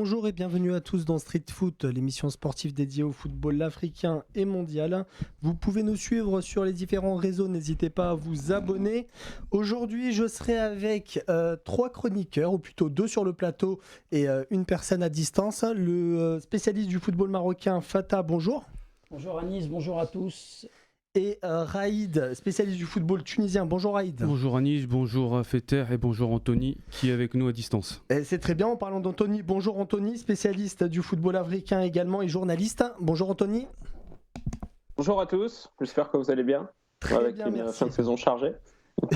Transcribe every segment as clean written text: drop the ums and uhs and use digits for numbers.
Bonjour et bienvenue à tous dans Street Foot, l'émission sportive dédiée au football africain et mondial. Vous pouvez nous suivre sur les différents réseaux, n'hésitez pas à vous abonner. Aujourd'hui, je serai avec 3 chroniqueurs, ou plutôt 2 sur le plateau et une personne à distance. Le spécialiste du football marocain, Fatah, bonjour. Bonjour Anis, bonjour à tous. Et Raïd, spécialiste du football tunisien. Bonjour Raïd. Bonjour Anis, bonjour Feter et bonjour Anthony qui est avec nous à distance. Et c'est très bien, en parlant d'Anthony. Bonjour Anthony, spécialiste du football africain également et journaliste. Bonjour Anthony. Bonjour à tous, j'espère que vous allez bien. Très bien, une merci. fin de saison chargée.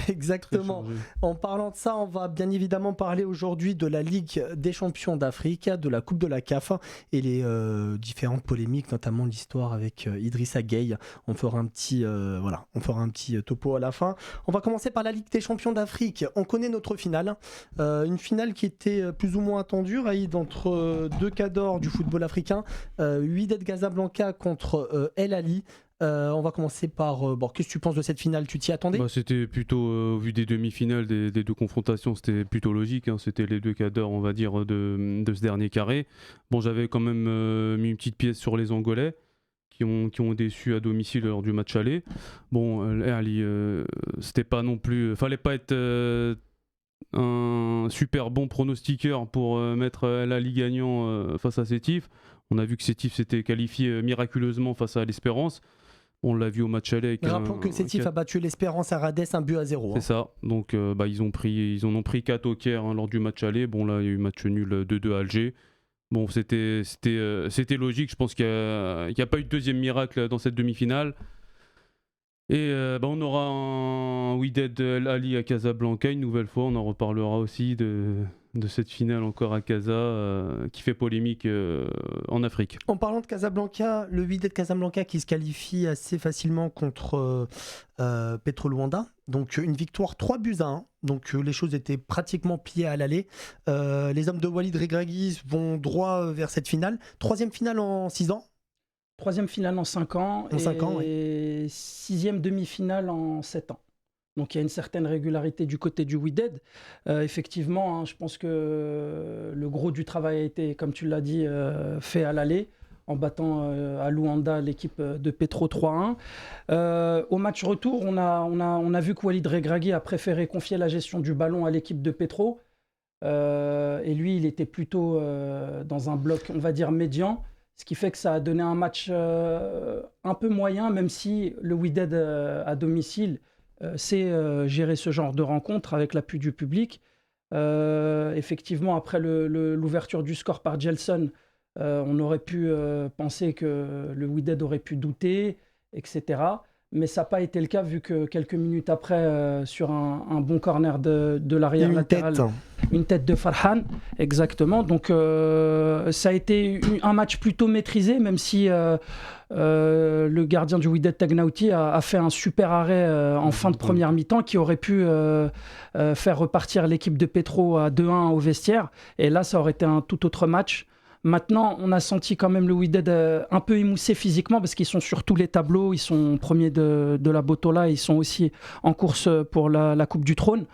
Exactement. En parlant de ça, on va bien évidemment parler aujourd'hui de la Ligue des champions d'Afrique, de la Coupe de la CAF et les différentes polémiques, notamment l'histoire avec Idrissa Gueye. On fera un petit topo à la fin. On va commencer par la Ligue des champions d'Afrique. On connaît notre finale, une finale qui était plus ou moins attendue, Raïd, entre deux cadors du football africain, Wydad Casablanca contre El Ahly. On va commencer par... qu'est-ce que tu penses de cette finale ? Tu t'y attendais ? C'était plutôt, au vu des demi-finales, des deux confrontations, c'était plutôt logique. C'était les deux cadors, on va dire, de ce dernier carré. Bon, j'avais quand même mis une petite pièce sur les Angolais, qui ont déçu à domicile lors du match aller. Bon, Ali, c'était pas non plus... Fallait pas être un super bon pronostiqueur pour mettre l'Ali gagnant face à Sétif. On a vu que Sétif s'était qualifié miraculeusement face à l'Espérance. On l'a vu au match aller. Rappelons que Sétif a battu l'Espérance à Radès 1-0. C'est ça. Donc ils en ont pris 4 au Caire lors du match aller. Bon là il y a eu match nul 2-2 à Alger. Bon c'était logique. Je pense qu'il n'y a pas eu de deuxième miracle dans cette demi-finale. Et on aura un Wydad El Ahly à Casablanca une nouvelle fois. On en reparlera aussi de cette finale encore à Casa qui fait polémique en Afrique. En parlant de Casablanca, le Wydad Casablanca qui se qualifie assez facilement contre Petro Luanda. Donc une victoire 3-1. Donc les choses étaient pratiquement pliées à l'aller. Les hommes de Walid Regragui vont droit vers cette finale. 3e finale en 6 ans. 3e finale en 5 ans en 5 ans, et 6e demi-finale en 7 ans. Donc il y a une certaine régularité du côté du Wydad. Effectivement, je pense que le gros du travail a été, comme tu l'as dit, fait à l'aller, en battant à Luanda l'équipe de Petro 3-1. Au match retour, on a vu que Walid Regragui a préféré confier la gestion du ballon à l'équipe de Petro. Et lui, il était plutôt dans un bloc, on va dire, médian. Ce qui fait que ça a donné un match un peu moyen, même si le Wydad à domicile sait gérer ce genre de rencontre avec l'appui du public. Effectivement, après l'ouverture du score par Gelson, on aurait pu penser que le Wydad aurait pu douter, etc. Mais ça n'a pas été le cas, vu que quelques minutes après, sur un bon corner de l'arrière latéral, une tête de Farhan, exactement. Donc ça a été un match plutôt maîtrisé, même si le gardien du Wydad Tagnauti a fait un super arrêt en fin de première mi-temps qui aurait pu faire repartir l'équipe de Petro à 2-1 au vestiaire. Et là, ça aurait été un tout autre match. Maintenant, on a senti quand même le Wydad un peu émoussé physiquement parce qu'ils sont sur tous les tableaux. Ils sont premiers de la Botola. Ils sont aussi en course pour la Coupe du Trône.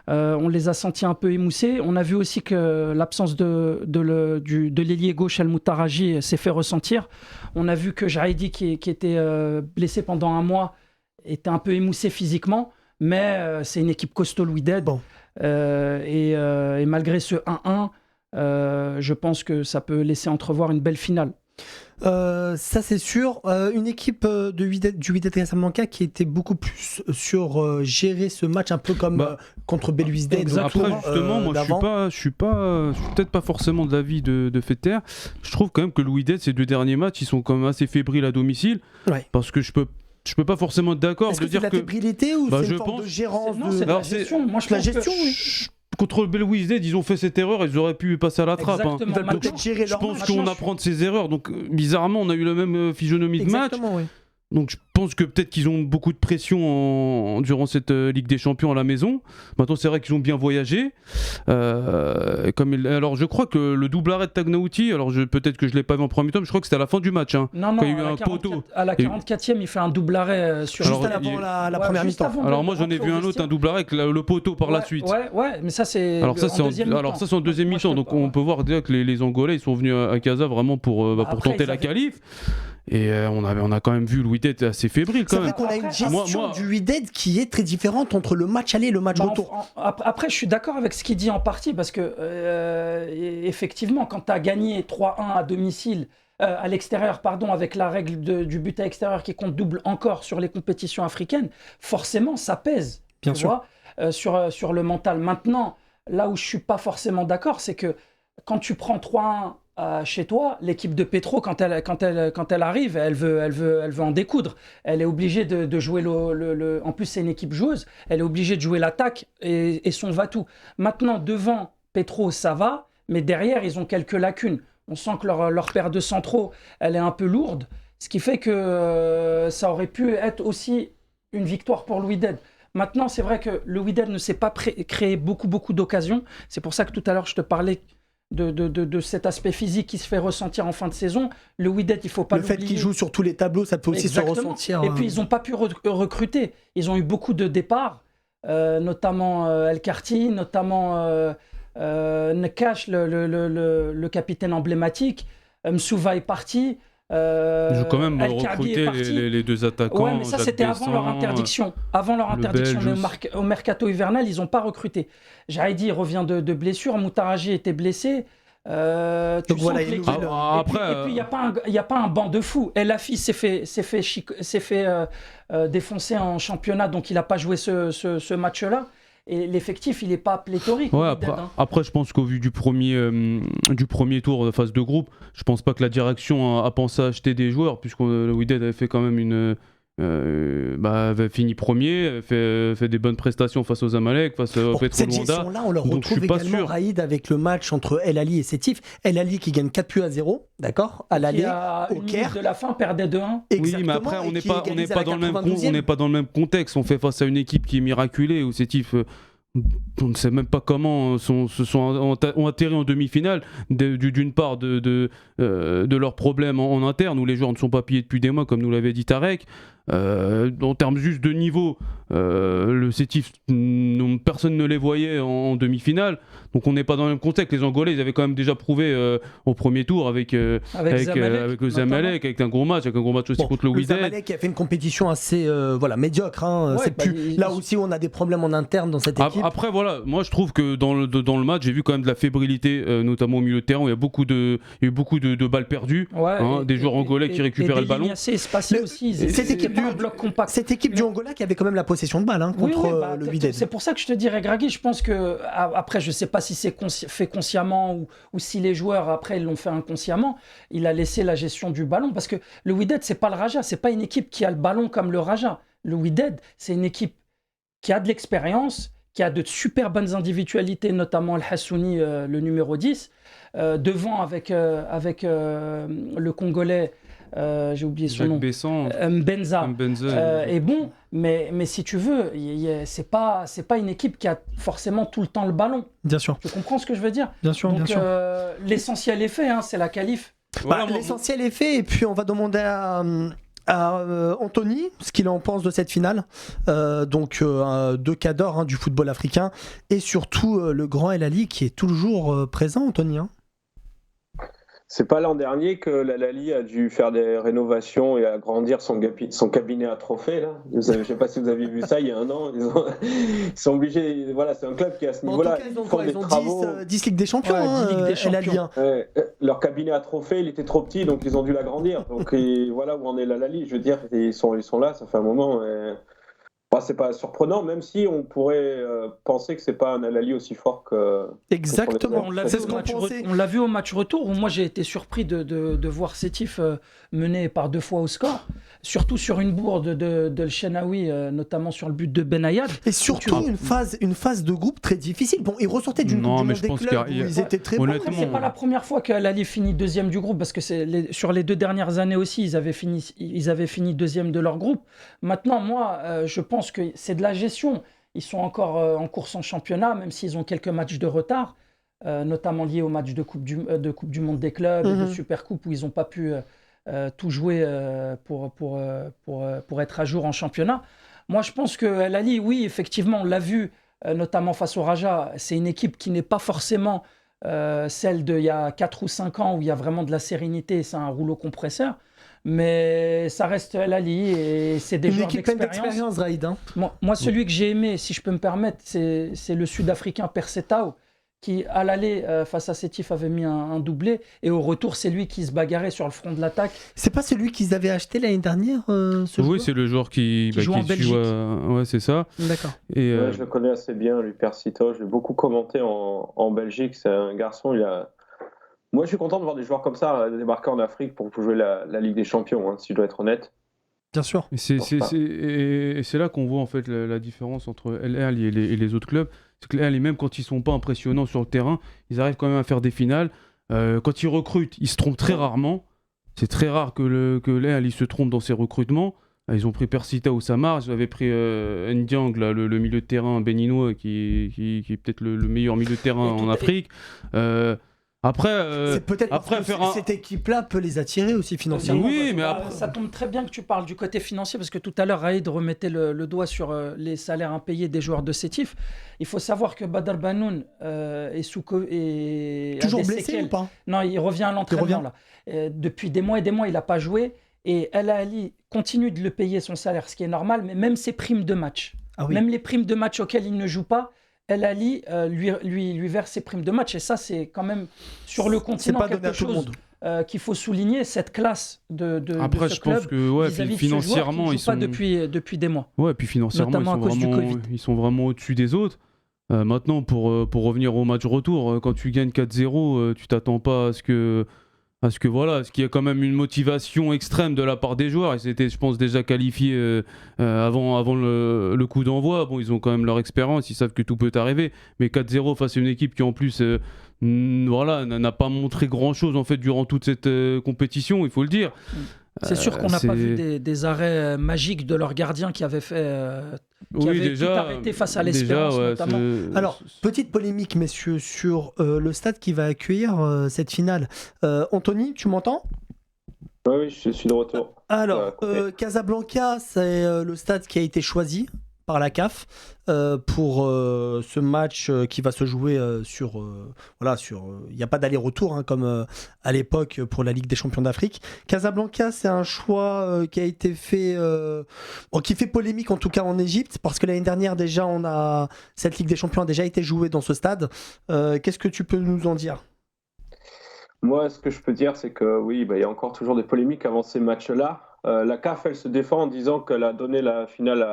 On les a sentis un peu émoussés. On a vu aussi que l'absence de l'ailier gauche El Moutaraji s'est fait ressentir. On a vu que Jaïdi, qui était blessé pendant un mois, était un peu émoussé physiquement. Mais c'est une équipe costaud, le Wydad. Bon. Et malgré ce 1-1, je pense que ça peut laisser entrevoir une belle finale. Ça c'est sûr. Une équipe du Wydad Casablanca qui était beaucoup plus sur gérer ce match un peu comme contre Belouizdad. Après justement, moi je suis peut-être pas forcément de l'avis de Fetter. Je trouve quand même que le Wydad, ces 2 derniers matchs, ils sont quand même assez fébriles à domicile. Ouais. Parce que je peux pas forcément être d'accord. Est-ce que c'est de la fébrilité ou c'est une forme de gérance c'est de la gestion. Moi je pense la gestion, oui. Contre le Belouizdad, ils ont fait cette erreur, ils auraient pu passer à la trappe. Exactement. Donc, je pense qu'on apprend de ces erreurs. Donc bizarrement, on a eu la même physionomie de match. Oui. Donc je pense que peut-être qu'ils ont beaucoup de pression durant cette Ligue des Champions à la maison. Maintenant c'est vrai qu'ils ont bien voyagé. Alors je crois que le double arrêt de Tagnauti, alors peut-être que je ne l'ai pas vu en premier temps, mais je crois que c'était à la fin du match. Hein, non, quand il y a eu un poteau. À la 44e, il fait un double arrêt sur... Juste avant la première mi-temps. Alors moi j'en ai vu un autre, un double arrêt avec le poteau par la suite. Ouais, mais ça c'est en deuxième mi-temps. Donc on peut voir déjà que les Angolais ils sont venus à Casa vraiment pour tenter la qualif. Et on a quand même vu le Wydad assez fébrile quand même. C'est vrai qu'on a une gestion du Wydad qui est très différente entre le match aller et le match retour. Après, je suis d'accord avec ce qu'il dit en partie parce que effectivement, quand tu as gagné 3-1 à domicile, à l'extérieur, avec la règle du but à l'extérieur qui compte double encore sur les compétitions africaines, forcément, ça pèse. Bien sûr. Sur le mental. Maintenant, là où je suis pas forcément d'accord, c'est que quand tu prends 3-1 chez toi, l'équipe de Petro, quand elle arrive, elle veut en découdre. Elle est obligée de jouer en plus, c'est une équipe joueuse. Elle est obligée de jouer l'attaque et son va-tout. Maintenant, devant Petro, ça va, mais derrière, ils ont quelques lacunes. On sent que leur paire de centraux, elle est un peu lourde, ce qui fait que ça aurait pu être aussi une victoire pour le Wydad. Maintenant, c'est vrai que le Wydad ne s'est pas créé beaucoup d'occasions. C'est pour ça que tout à l'heure, je te parlais de cet aspect physique qui se fait ressentir en fin de saison. Le Wydad, il ne faut pas l'oublier. Le fait qu'ils jouent sur tous les tableaux, ça peut aussi se ressentir. Et puis, ils n'ont pas pu recruter. Ils ont eu beaucoup de départs, notamment El Karti, notamment Nkash, le capitaine emblématique. Msouva est parti. Ils ont quand même recruté les deux attaquants. Ouais, mais ça, c'était avant leur interdiction. Mais au mercato hivernal, ils n'ont pas recruté. Jaïdi revient de blessure. Moutaraji était blessé. Donc voilà, et puis, il n'y a pas un banc de fou. El Hafi s'est fait défoncer en championnat, donc il n'a pas joué ce match-là. Et l'effectif, il n'est pas pléthorique. Ouais, après, je pense qu'au vu du premier tour de phase de groupe, je pense pas que la direction a pensé à acheter des joueurs, puisque le Wydad avait fait quand même avait fini premier, fait des bonnes prestations face aux Zamalek, face au Petro cette Luanda. gestion-là, on le retrouve également, Raïd, avec le match entre El Ahly et Sétif. El Ahly qui gagne 4-0, d'accord, à l'aller au Caire. De la fin, perdait 2-1. Oui, mais après, on n'est pas dans le même contexte. On fait face à une équipe qui est miraculée, où Sétif... on ne sait même pas comment ont atterri en demi-finale, d'une part de leurs problèmes en interne, où les joueurs ne sont pas payés depuis des mois, comme nous l'avait dit Tarek. En termes juste de niveau, le Sétif, personne ne les voyait en demi-finale, donc on n'est pas dans le même contexte. Les Angolais, ils avaient quand même déjà prouvé au premier tour avec le Zamalek, avec un gros match aussi contre le Wydad. Le Zamalek a fait une compétition assez médiocre. Là aussi, on a des problèmes en interne dans cette équipe. Après, voilà, moi je trouve que dans le match, j'ai vu quand même de la fébrilité, notamment au milieu de terrain, où il y a eu beaucoup de balles perdues, des joueurs angolais qui récupéraient le ballon. Cette équipe du Angola qui avait quand même la possession de balle contre le Wydad. C'est pour ça que je te dis, Regragui, je pense que après, je sais pas si c'est fait consciemment ou si les joueurs après ils l'ont fait inconsciemment. Il a laissé la gestion du ballon parce que le Wydad, c'est pas le Raja, c'est pas une équipe qui a le ballon comme le Raja. Le Wydad, c'est une équipe qui a de l'expérience, qui a de super bonnes individualités, notamment El Hassouni, le numéro 10, devant avec le Congolais. J'ai oublié son nom. Mbenza. Et bon, mais si tu veux, c'est pas une équipe qui a forcément tout le temps le ballon. Bien sûr. Tu comprends ce que je veux dire? Bien sûr, donc, bien sûr. L'essentiel est fait, c'est la qualif. L'essentiel est fait, et puis on va demander à Anthony ce qu'il en pense de cette finale. Deux cadors du football africain, et surtout le grand El Ahly qui est toujours présent, Anthony. C'est pas l'an dernier que l'Al-Ahly a dû faire des rénovations et agrandir son cabinet à trophées là. Je sais pas si vous avez vu ça il y a un an. Ils sont obligés. Voilà, c'est un club qui est à ce niveau-là. Ils ont 10 Ligues des Champions. Leur cabinet à trophées, il était trop petit, donc ils ont dû l'agrandir. Donc voilà où en est l'Al-Ahly. Je veux dire, ils sont là. Ça fait un moment. C'est pas surprenant, même si on pourrait penser que c'est pas un Al Ahly aussi fort que. Exactement. On l'a vu au match retour où moi j'ai été surpris de voir Sétif mener par 2 fois au score, surtout sur une bourde de El Shenaoui, notamment sur le but de Benayad. Et surtout une phase de groupe très difficile. Bon, ils ressortaient d'une Coupe du Monde des clubs où ils étaient très bons. C'est pas la première fois qu'Al Ahly finit deuxième du groupe, parce que sur les 2 dernières années aussi, ils avaient fini deuxième de leur groupe. Maintenant, moi, je pense que c'est de la gestion. Ils sont encore en course en championnat, même s'ils ont quelques matchs de retard, notamment liés au match de Coupe du Monde des clubs et de Supercoupe où ils n'ont pas pu tout jouer pour être à jour en championnat. Moi, je pense que Al Ahly, oui, effectivement, on l'a vu, notamment face au Raja, c'est une équipe qui n'est pas forcément celle d'il y a 4 ou 5 ans où il y a vraiment de la sérénité, c'est un rouleau compresseur. Mais ça reste Al Ahly et c'est des joueurs d'expérience. Raïd, hein. Moi, celui que j'ai aimé, si je peux me permettre, c'est le Sud-Africain Persetao, qui, à l'aller, face à Sétif, avait mis un doublé. Et au retour, c'est lui qui se bagarrait sur le front de l'attaque. C'est pas celui qu'ils avaient acheté l'année dernière, ce joueur ? Oui, c'est le joueur qui joue en Belgique. Ouais, c'est ça. D'accord. Et, je le connais assez bien, lui, Persetao. Je l'ai beaucoup commenté en Belgique. C'est un garçon, Moi, je suis content de voir des joueurs comme ça débarquer en Afrique pour jouer la Ligue des Champions, si je dois être honnête. Bien sûr. Et c'est là qu'on voit en fait la différence entre Al Ahly et les autres clubs. C'est que Al Ahly, même quand ils sont pas impressionnants sur le terrain, ils arrivent quand même à faire des finales. Quand ils recrutent, ils se trompent très rarement. C'est très rare que Al Ahly se trompe dans ses recrutements. Ils ont pris Persetao au Samar, ils avaient pris Ndiang, là, le milieu de terrain béninois, qui est peut-être le meilleur milieu de terrain en Afrique. Après, c'est peut-être parce que cette équipe-là peut les attirer aussi financièrement. Oui, mais après... Ça tombe très bien que tu parles du côté financier, parce que tout à l'heure, Raïd remettait le doigt sur les salaires impayés des joueurs de Sétif. Il faut savoir que Badr Banoun est toujours blessé ou pas ? Non, il revient à l'entraînement. Là. Depuis des mois et des mois, il n'a pas joué. Et Al Ahly continue de le payer son salaire, ce qui est normal, mais même ses primes de match. Même les primes de match auxquelles il ne joue pas, Al Ahly lui verse ses primes de match. Et ça, c'est quand même sur le continent quelque chose qu'il faut souligner, cette classe de Après, ce je club. Pense que financièrement, ils sont pas depuis des mois. Ouais, puis financièrement, ils sont vraiment au-dessus des autres. Maintenant, pour revenir au match retour, quand tu gagnes 4-0, tu t'attends pas à ce qu'il y a quand même une motivation extrême de la part des joueurs. Ils étaient, je pense, déjà qualifiés avant le coup d'envoi. Bon, ils ont quand même leur expérience, ils savent que tout peut arriver. Mais 4-0 face à une équipe qui, en plus, n'a pas montré grand-chose en fait durant toute cette compétition, il faut le dire. C'est sûr qu'on n'a pas vu des arrêts magiques de leur gardien qui avait fait... tout arrêté face à l'Espérance notamment. Alors, petite polémique, messieurs, sur le stade qui va accueillir cette finale. Anthony, tu m'entends ? Oui, je suis de retour. Alors, Casablanca, c'est le stade qui a été choisi par la CAF pour ce match qui va se jouer il n'y a pas d'aller-retour comme à l'époque pour la Ligue des Champions d'Afrique. Casablanca, c'est un choix qui a été fait qui fait polémique en tout cas en Égypte, parce que l'année dernière déjà cette Ligue des Champions a déjà été jouée dans ce stade. Qu'est-ce que tu peux nous en dire ? Moi, ce que je peux dire, c'est que oui, il y a encore toujours des polémiques avant ces matchs-là. La CAF, elle se défend en disant qu'elle a donné la finale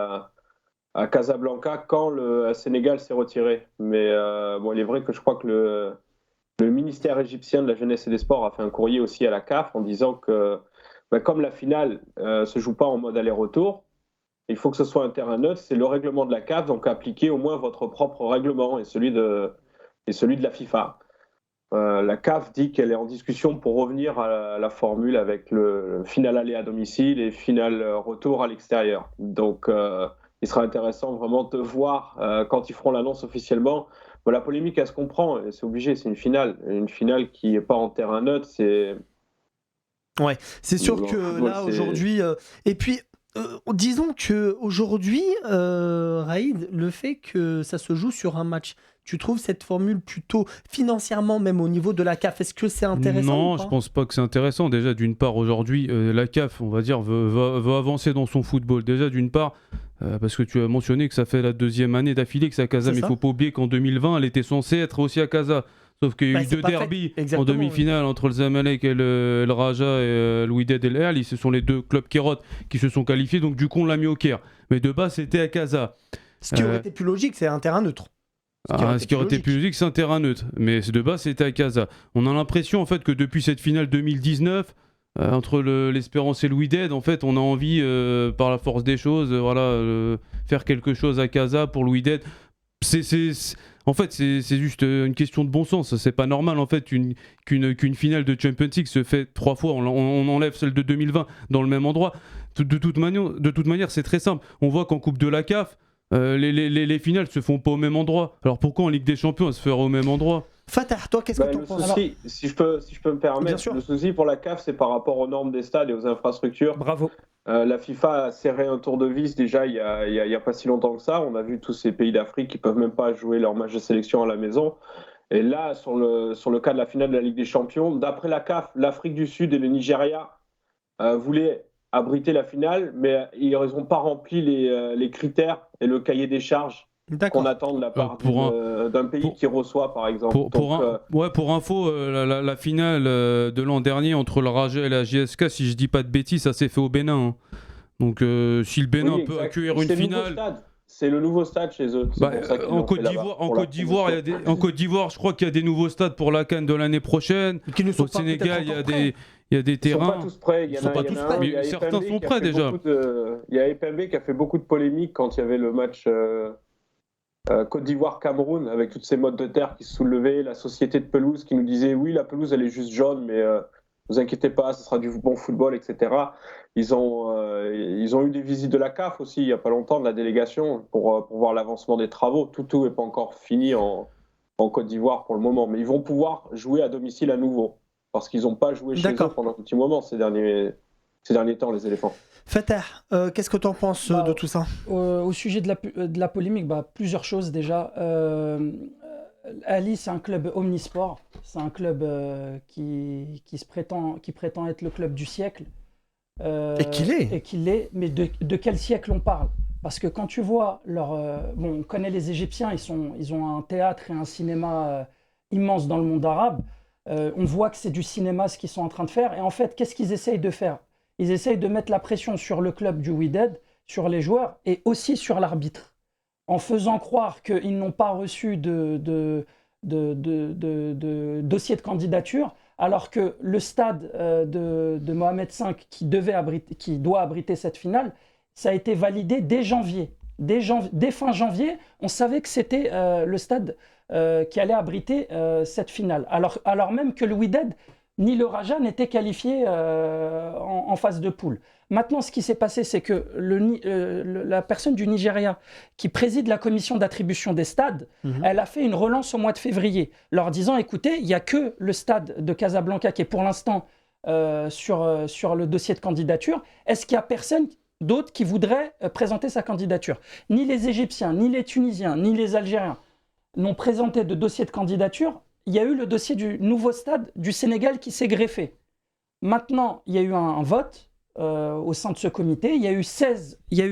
à Casablanca quand le Sénégal s'est retiré. Mais il est vrai que je crois que le ministère égyptien de la Jeunesse et des Sports a fait un courrier aussi à la CAF en disant que comme la finale se joue pas en mode aller-retour, il faut que ce soit un terrain neutre. C'est le règlement de la CAF, donc appliquez au moins votre propre règlement et celui de la FIFA. La CAF dit qu'elle est en discussion pour revenir à la formule avec le final aller à domicile et final retour à l'extérieur. Donc il sera intéressant vraiment de voir quand ils feront l'annonce officiellement. La polémique, elle se comprend, c'est obligé, c'est une finale qui n'est pas en terrain neutre. C'est sûr que là aujourd'hui, et puis disons que aujourd'hui, Raïd, le fait que ça se joue sur un match, tu trouves cette formule plutôt financièrement, même au niveau de la CAF, est-ce que c'est intéressant ? Non, je pense pas que c'est intéressant. Déjà, d'une part, aujourd'hui, la CAF, on va dire, veut avancer dans son football. Déjà, d'une part, parce que tu as mentionné que ça fait la 2e année d'affilée que c'est à Casa, mais il faut pas oublier qu'en 2020, elle était censée être aussi à Casa. Sauf qu'il y a eu 2 derbys en demi-finale entre le Zamalek et le Raja et le Wydad El Ahly. Ce sont les 2 clubs kérotes qui se sont qualifiés, donc du coup on l'a mis au Caire. Mais de base c'était à Casa. Ce qui aurait été plus logique, c'est un terrain neutre. Ce qui aurait été plus logique, c'est un terrain neutre. Mais de base c'était à Casa. On a l'impression en fait que depuis cette finale 2019, entre l'Espérance et le Wydad, en fait on a envie par la force des choses faire quelque chose à Casa pour le Wydad. En fait, c'est juste une question de bon sens. C'est pas normal en fait qu'une finale de Champions League se fait 3 fois. On enlève celle de 2020 dans le même endroit. De toute manière, c'est très simple. On voit qu'en Coupe de la CAF, les finales se font pas au même endroit. Alors pourquoi en Ligue des Champions elles se feraient au même endroit? Fatah, toi, qu'est-ce que tu en penses? Si je peux me permettre, le souci pour la CAF, c'est par rapport aux normes des stades et aux infrastructures. Bravo. La FIFA a serré un tour de vis déjà il y a pas si longtemps que ça. On a vu tous ces pays d'Afrique qui peuvent même pas jouer leur match de sélection à la maison. Et là, sur le cas de la finale de la Ligue des Champions, d'après la CAF, l'Afrique du Sud et le Nigeria voulaient abriter la finale, mais ils n'ont pas rempli les critères et le cahier des charges qu'on attend de la part d'un pays qui reçoit, par exemple. Pour info, la finale de l'an dernier entre le Raja et la JSK, si je dis pas de bêtises, ça s'est fait au Bénin. Hein. Donc si le Bénin peut accueillir une finale... C'est le nouveau stade chez eux. En Côte d'Ivoire, je crois qu'il y a des nouveaux stades pour la CAN de l'année prochaine. Au Sénégal, il y a des terrains. Ils ne sont pas tous prêts. Mais certains sont prêts déjà. Il y a EPMB qui a fait beaucoup de polémiques quand il y avait le match Côte d'Ivoire-Cameroun avec toutes ces modes de terre qui se soulevaient, la société de pelouse qui nous disait oui, la pelouse elle est juste jaune, mais ne vous inquiétez pas, ce sera du bon football, etc. Ils ont eu des visites de la CAF aussi il n'y a pas longtemps, de la délégation, pour voir l'avancement des travaux. Tout n'est pas encore fini en Côte d'Ivoire pour le moment, mais ils vont pouvoir jouer à domicile à nouveau parce qu'ils n'ont pas joué chez eux pendant un petit moment ces derniers temps, les éléphants. Fatah, qu'est-ce que tu en penses de tout ça? Au sujet de la polémique, plusieurs choses déjà. Ali, c'est un club omnisport. C'est un club qui prétend être le club du siècle. Et qu'il est. Mais de quel siècle on parle? Parce que quand tu vois on connaît les Égyptiens, ils ont un théâtre et un cinéma immense dans le monde arabe. On voit que c'est du cinéma ce qu'ils sont en train de faire. Et en fait, qu'est-ce qu'ils essayent de faire? Ils essayent de mettre la pression sur le club du Wydad, sur les joueurs et aussi sur l'arbitre, en faisant croire qu'ils n'ont pas reçu de dossier de candidature, alors que le stade de Mohamed V qui doit abriter cette finale, ça a été validé dès janvier. Dès fin janvier, on savait que c'était le stade qui allait abriter cette finale. Alors même que le Wydad ni le Raja n'était qualifié en phase de poule. Maintenant, ce qui s'est passé, c'est que la personne du Nigeria qui préside la commission d'attribution des stades, elle a fait une relance au mois de février, leur disant, écoutez, il n'y a que le stade de Casablanca qui est pour l'instant sur le dossier de candidature. Est-ce qu'il y a personne d'autre qui voudrait présenter sa candidature? Ni les Égyptiens, ni les Tunisiens, ni les Algériens n'ont présenté de dossier de candidature. Il y a eu le dossier du nouveau stade du Sénégal qui s'est greffé. Maintenant, il y a eu un vote au sein de ce comité. Il y a eu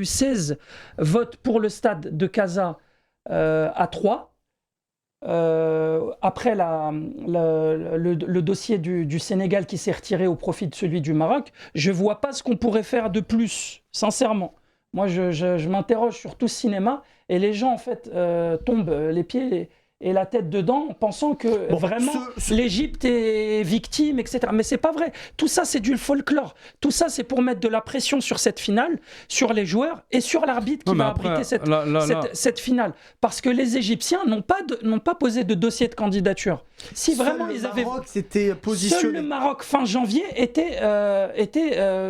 16 votes pour le stade de Casa à 3. Après le dossier du Sénégal qui s'est retiré au profit de celui du Maroc, je ne vois pas ce qu'on pourrait faire de plus, sincèrement. Moi, je m'interroge sur tout ce cinéma et les gens, en fait, tombent les pieds et la tête dedans en pensant que l'Égypte est victime, etc. Mais c'est pas vrai. Tout ça, c'est du folklore. Tout ça, c'est pour mettre de la pression sur cette finale, sur les joueurs et sur l'arbitre qui va abriter cette finale. Parce que les Égyptiens n'ont pas posé de dossier de candidature. Si vraiment ils avaient... Seul le Maroc, fin janvier, était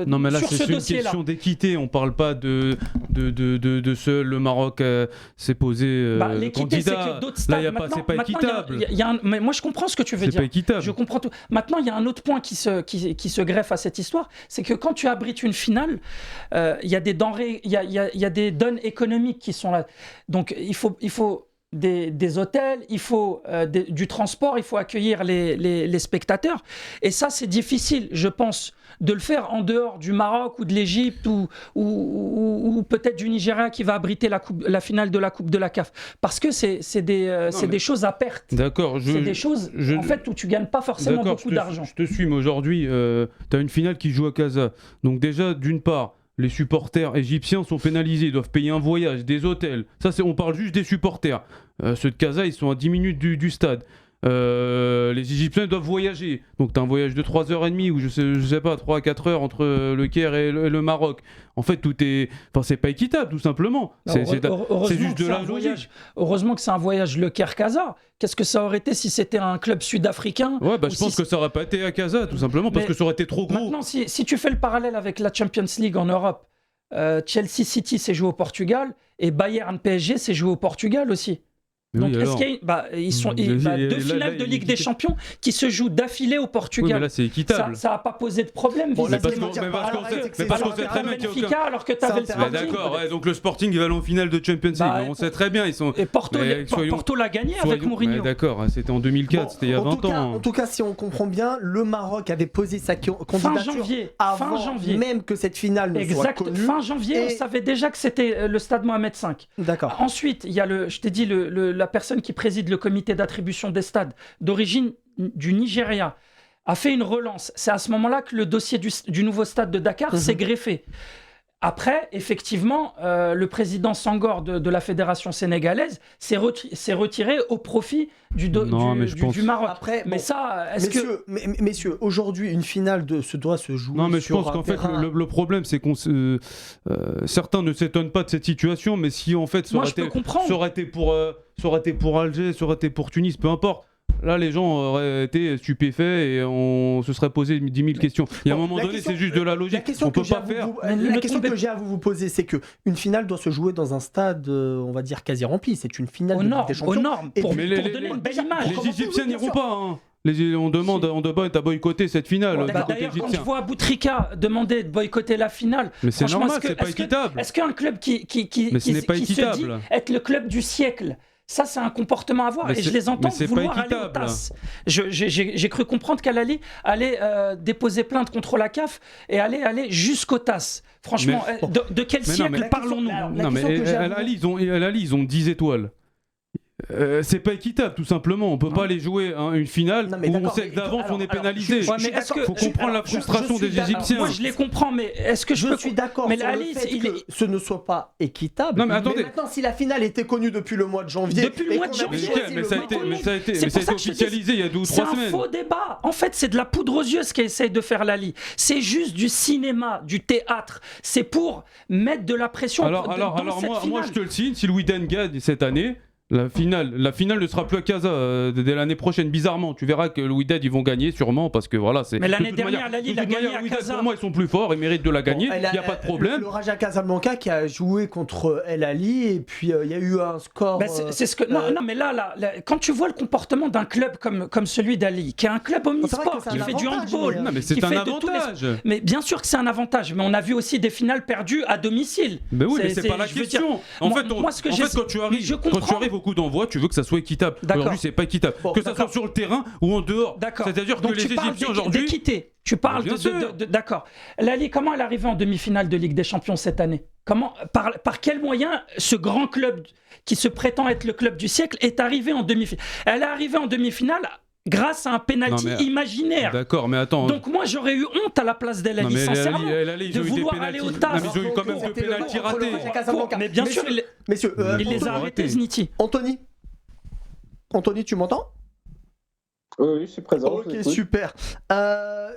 non, mais là, sur ce dossier-là. C'est une question d'équité. On parle pas de seul le Maroc s'est posé l'équité, c'est que d'autres stades... C'est pas équitable. Mais moi, je comprends ce que tu veux dire. C'est pas équitable. Je comprends tout. Maintenant, il y a un autre point qui se greffe à cette histoire, c'est que quand tu abrites une finale, il y a des denrées, il y a des donnes économiques qui sont là. Donc, il faut des hôtels, il faut du transport, il faut accueillir les spectateurs. Et ça, c'est difficile, je pense, de le faire en dehors du Maroc ou de l'Égypte ou peut-être du Nigeria qui va abriter la finale de la Coupe de la CAF. Parce que c'est des choses à perte. D'accord. C'est des choses en fait, où tu gagnes pas forcément beaucoup d'argent. Je te suis, mais aujourd'hui, tu as une finale qui joue à Casa. Donc déjà, d'une part, les supporters égyptiens sont pénalisés, ils doivent payer un voyage, des hôtels. Ça, on parle juste des supporters. Ceux de Casa, ils sont à 10 minutes du stade. Les Égyptiens doivent voyager. Donc tu as un voyage de 3h30 ou je sais pas, 3 à 4 heures entre le Caire et le Maroc. En fait, c'est pas équitable, tout simplement. C'est juste de la logique. Heureusement que c'est un voyage le Caire-Casa. Qu'est-ce que ça aurait été si c'était un club sud-africain? Ouais, je pense que ça aurait pas été à Casa, tout simplement, parce que ça aurait été trop gros. Maintenant, si tu fais le parallèle avec la Champions League en Europe, Chelsea City s'est joué au Portugal et Bayern PSG s'est joué au Portugal aussi. Donc, est-ce qu'il y a deux finales de Ligue des Champions qui se jouent d'affilée au Portugal? Oui, mais là, c'est équitable. Ça n'a pas posé de problème. Mais parce qu'on sait très bien qu'il y a alors que tu avais le Sporting. D'accord, donc le Sporting il va aller en finale de Champions League. On sait très bien. Et Porto l'a gagné avec Mourinho. D'accord, c'était en 2004, c'était il y a 20 ans. En tout cas, si on comprend bien, le Maroc avait posé sa candidature fin janvier. Même que cette finale ne soit connue. Fin janvier, on savait déjà que c'était le stade Mohamed V. D'accord. Ensuite, il y a je t'ai dit, la personne qui préside le comité d'attribution des stades, d'origine du Nigeria, a fait une relance. C'est à ce moment-là que le dossier du nouveau stade de Dakar s'est greffé. Après, effectivement, le président Senghor de la fédération sénégalaise s'est retiré au profit du Maroc. Après, mais ça, messieurs, aujourd'hui, une finale doit se jouer. Non, mais je pense qu'en fait, le problème, c'est qu'on certains ne s'étonnent pas de cette situation, mais si en fait, ça aurait été pour Alger, ça aurait été pour Tunis, peu importe. Là, les gens auraient été stupéfaits et on se serait posé 10 000 questions. Il y a un moment donné, c'est juste de la logique. La question que j'ai à vous poser, c'est qu'une finale doit se jouer dans un stade, on va dire, quasi rempli. C'est une finale de Ligue des Champions. Aux normes, pour donner une belle image. Les Égyptiens n'iront pas. On demande à boycotter cette finale. D'ailleurs, quand je vois Boutrika demander de boycotter la finale, mais c'est normal, c'est pas équitable. Est-ce qu'un club qui se dit être le club du siècle, ça, c'est un comportement à voir, et je les entends vouloir aller au TAS. J'ai cru comprendre qu'Al-Ali allait déposer plainte contre la CAF et aller jusqu'au TAS. Franchement, de quel siècle parlons-nous? Non, mais Al-Ali, ils ont 10 étoiles. C'est pas équitable, tout simplement. On peut pas aller jouer une finale où on sait que d'avance on est pénalisé. Il faut comprendre la frustration des Égyptiens. Moi, je les comprends, mais est-ce que je suis d'accord sur le fait que ce ne soit pas équitable. Non, mais attendez. Maintenant, si la finale était connue depuis le mois de janvier, mais ça a été officialisé il y a 2 ou 3 semaines. C'est un faux débat. En fait, c'est de la poudre aux yeux ce qu'essaye de faire Lali. C'est juste du cinéma, du théâtre. C'est pour mettre de la pression. Alors moi, je te le signe. Si le Wydad gagne cette année, la finale ne sera plus à Casa dès l'année prochaine. Bizarrement, tu verras que le Wydad ils vont gagner sûrement parce que voilà c'est. Mais l'année dernière, il a gagné à Casa. Pour moi, ils sont plus forts, ils méritent de la gagner. Il n'y a pas de problème. Le Raja Casablanca qui a joué contre El Ali et puis il y a eu un score. C'est ce que non, mais là, quand tu vois le comportement d'un club comme celui d'Ali, qui est un club omnisport, qui fait du handball, mais c'est un avantage. Mais bien sûr que c'est un avantage, mais on a vu aussi des finales perdues à domicile. Mais oui, mais c'est pas la question. En fait, quand tu arrives coup d'envoi, tu veux que ça soit équitable. Aujourd'hui, c'est pas équitable. Que ça soit sur le terrain ou en dehors. C'est-à-dire que les Égyptiens aujourd'hui. D'équité. Tu parles d'accord. Lali, comment elle est arrivée en demi-finale de Ligue des Champions cette année? Par quel moyen ce grand club qui se prétend être le club du siècle est arrivé en demi-finale? Elle est arrivée en demi-finale grâce à un penalty imaginaire. D'accord, mais attends. Donc moi j'aurais eu honte à la place d'El Ali, sincèrement, de vouloir aller au TAS. Ils ont eu quand même 2 pénaltys ratés. Mais bien sûr, messieurs, il les a arrêtés, Zniti. Anthony, tu m'entends? Oui, je suis présent. Ok, super.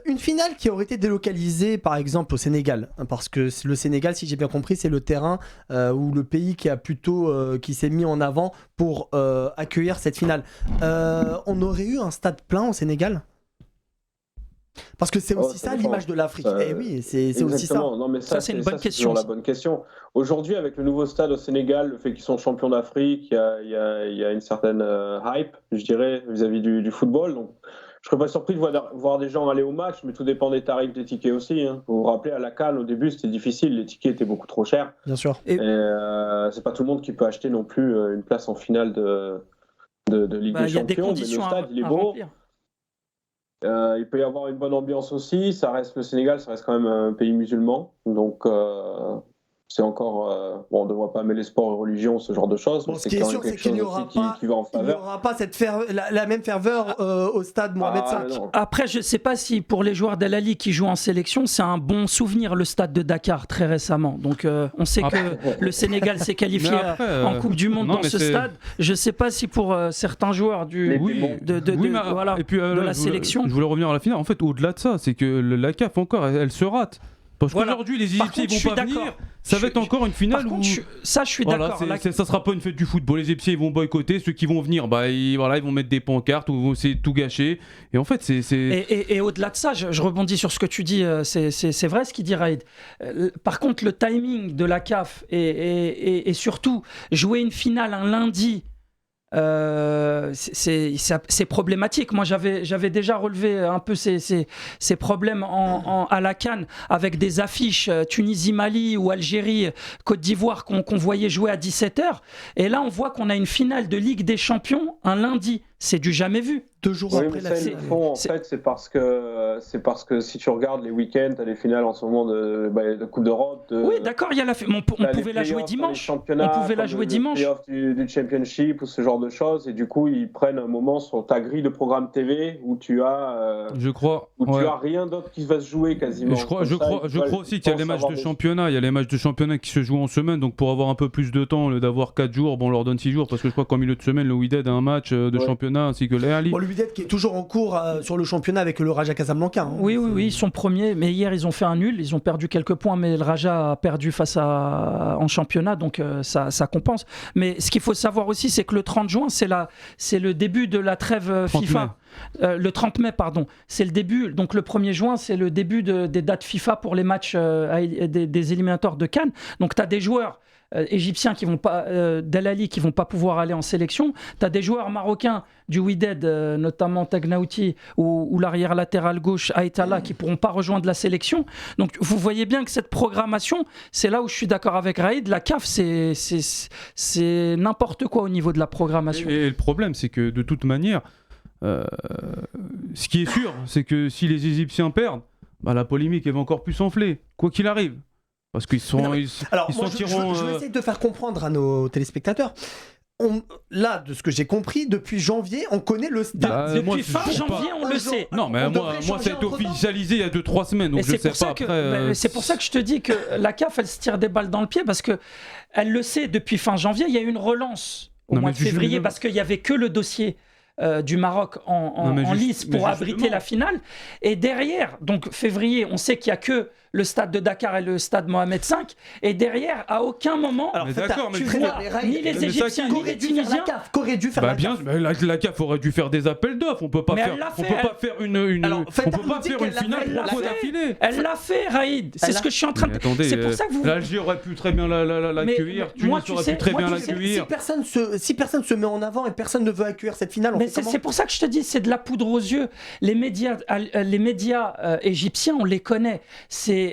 Une finale qui aurait été délocalisée, par exemple, au Sénégal, parce que le Sénégal, si j'ai bien compris, c'est le terrain ou le pays qui a plutôt qui s'est mis en avant pour accueillir cette finale. On aurait eu un stade plein au Sénégal? Parce que c'est aussi ça l'image de l'Afrique. Oui, c'est aussi ça. Non, mais ça c'est une bonne question. C'est la bonne question. Aujourd'hui, avec le nouveau stade au Sénégal, le fait qu'ils sont champions d'Afrique, il y a une certaine hype, je dirais, vis-à-vis du football. Donc, Je serais pas surpris de voir des gens aller au match, mais tout dépend des tarifs des tickets aussi. Hein. Vous vous rappelez, à la CAN, au début, c'était difficile. Les tickets étaient beaucoup trop chers. Bien sûr. Et c'est pas tout le monde qui peut acheter non plus une place en finale de Ligue des Champions. Mais le stade, il est beau. Il peut y avoir une bonne ambiance aussi. Le Sénégal, ça reste quand même un pays musulman. Donc, c'est encore... on ne devrait pas mêler sport et religion, ce genre de choses. Bon, ce qui est sûr, c'est qu'il n'y aura pas la même ferveur au stade Mohamed V. Après, je ne sais pas si pour les joueurs d'Al Ahly qui jouent en sélection, c'est un bon souvenir, le stade de Dakar, très récemment. Donc, on sait que le Sénégal s'est qualifié en Coupe du Monde dans ce stade. Je ne sais pas si pour certains joueurs de la sélection... Je voulais revenir à la finale. En fait, au-delà de ça, c'est que la CAF, encore, elle se rate. Parce qu'aujourd'hui, les Égyptiens ne vont pas venir. Ça va être encore une finale où... Ça, je suis d'accord. Ça sera pas une fête du football. Les Égyptiens, ils vont boycotter. Ceux qui vont venir, ils vont mettre des pancartes ou vont essayer de tout gâcher. Et en fait, c'est... Et au-delà de ça, je rebondis sur ce que tu dis. C'est vrai ce qu'il dit Raïd. Par contre, le timing de la CAF et surtout, jouer une finale un lundi... c'est problématique. Moi, j'avais déjà relevé un peu ces problèmes à la CAN avec des affiches Tunisie-Mali ou Algérie-Côte d'Ivoire qu'on voyait jouer à 17h. Et là, on voit qu'on a une finale de Ligue des Champions un lundi. C'est du jamais vu. 2 jours après la finale. En fait, c'est parce que si tu regardes les week-ends, tu as les finales en ce moment de Coupe d'Europe. Oui, d'accord, il y a on pouvait la jouer dimanche. On pouvait la jouer dimanche. Du Championship ou ce genre de choses. Et du coup, ils prennent un moment sur ta grille de programme TV où tu as. Tu as rien d'autre qui va se jouer quasiment. Je crois aussi qu'il y a les matchs de championnat. Il y a les matchs de championnat qui se jouent en semaine. Donc pour avoir un peu plus de temps, au lieu d'avoir 4 jours, on leur donne 6 jours. Parce que je crois qu'en milieu de semaine, le Wydad a un match de championnat ainsi que l'Al Ahly. Le Wydad qui est toujours en cours sur le championnat avec le Raja Casablanca. Hein. Oui, ils sont premiers. Mais hier, ils ont fait un nul. Ils ont perdu quelques points, mais le Raja a perdu en championnat. Donc ça compense. Mais ce qu'il faut savoir aussi, c'est que le 30 juin, c'est le début de la trêve FIFA. Le 30 mai, pardon. C'est le début. Donc le 1er juin, c'est le début des dates FIFA pour les matchs des éliminatoires de Cannes. Donc tu as des joueurs égyptiens qui vont pas d'Al Ahly qui vont pas pouvoir aller en sélection. Tu as des joueurs marocains du Wydad, notamment Tagnauti ou l'arrière latéral gauche Aïtala qui pourront pas rejoindre la sélection. Donc vous voyez bien que cette programmation, c'est là où je suis d'accord avec Raïd, la CAF c'est n'importe quoi au niveau de la programmation. Et le problème, c'est que de toute manière, ce qui est sûr, c'est que si les Égyptiens perdent, la polémique elle va encore plus s'enfler, quoi qu'il arrive. Parce qu'ils sont. Je vais essayer de faire comprendre à nos téléspectateurs. Là, de ce que j'ai compris, depuis janvier, on connaît le stade. Depuis fin janvier, on le sait. Non, mais moi ça a été officialisé il y a 2-3 semaines, donc je sais pas après. C'est pour ça que je te dis que la CAF, elle se tire des balles dans le pied, parce qu'elle le sait depuis fin janvier. Il y a eu une relance au mois de février, parce qu'il n'y avait que le dossier du Maroc en lice pour abriter la finale. Et derrière, donc février, on sait qu'il n'y a que le stade de Dakar et le stade Mohamed V. Et derrière, à aucun moment, tu vois ni les Égyptiens ni les Tunisiens. Qu'aurait dû faire la CAF. La CAF aurait dû faire des appels d'offres. On peut pas faire une finale 3 fois d'affilée. Elle l'a fait, Raïd. C'est ce que je suis en train de... C'est pour ça que vous... L'Algérie aurait pu très bien l'accueillir. Tunis aurait pu très bien l'accueillir. Si personne se met en avant et personne ne veut accueillir cette finale, mais c'est pour ça que je te dis, c'est de la poudre aux yeux. Les médias égyptiens, on les connaît. C'est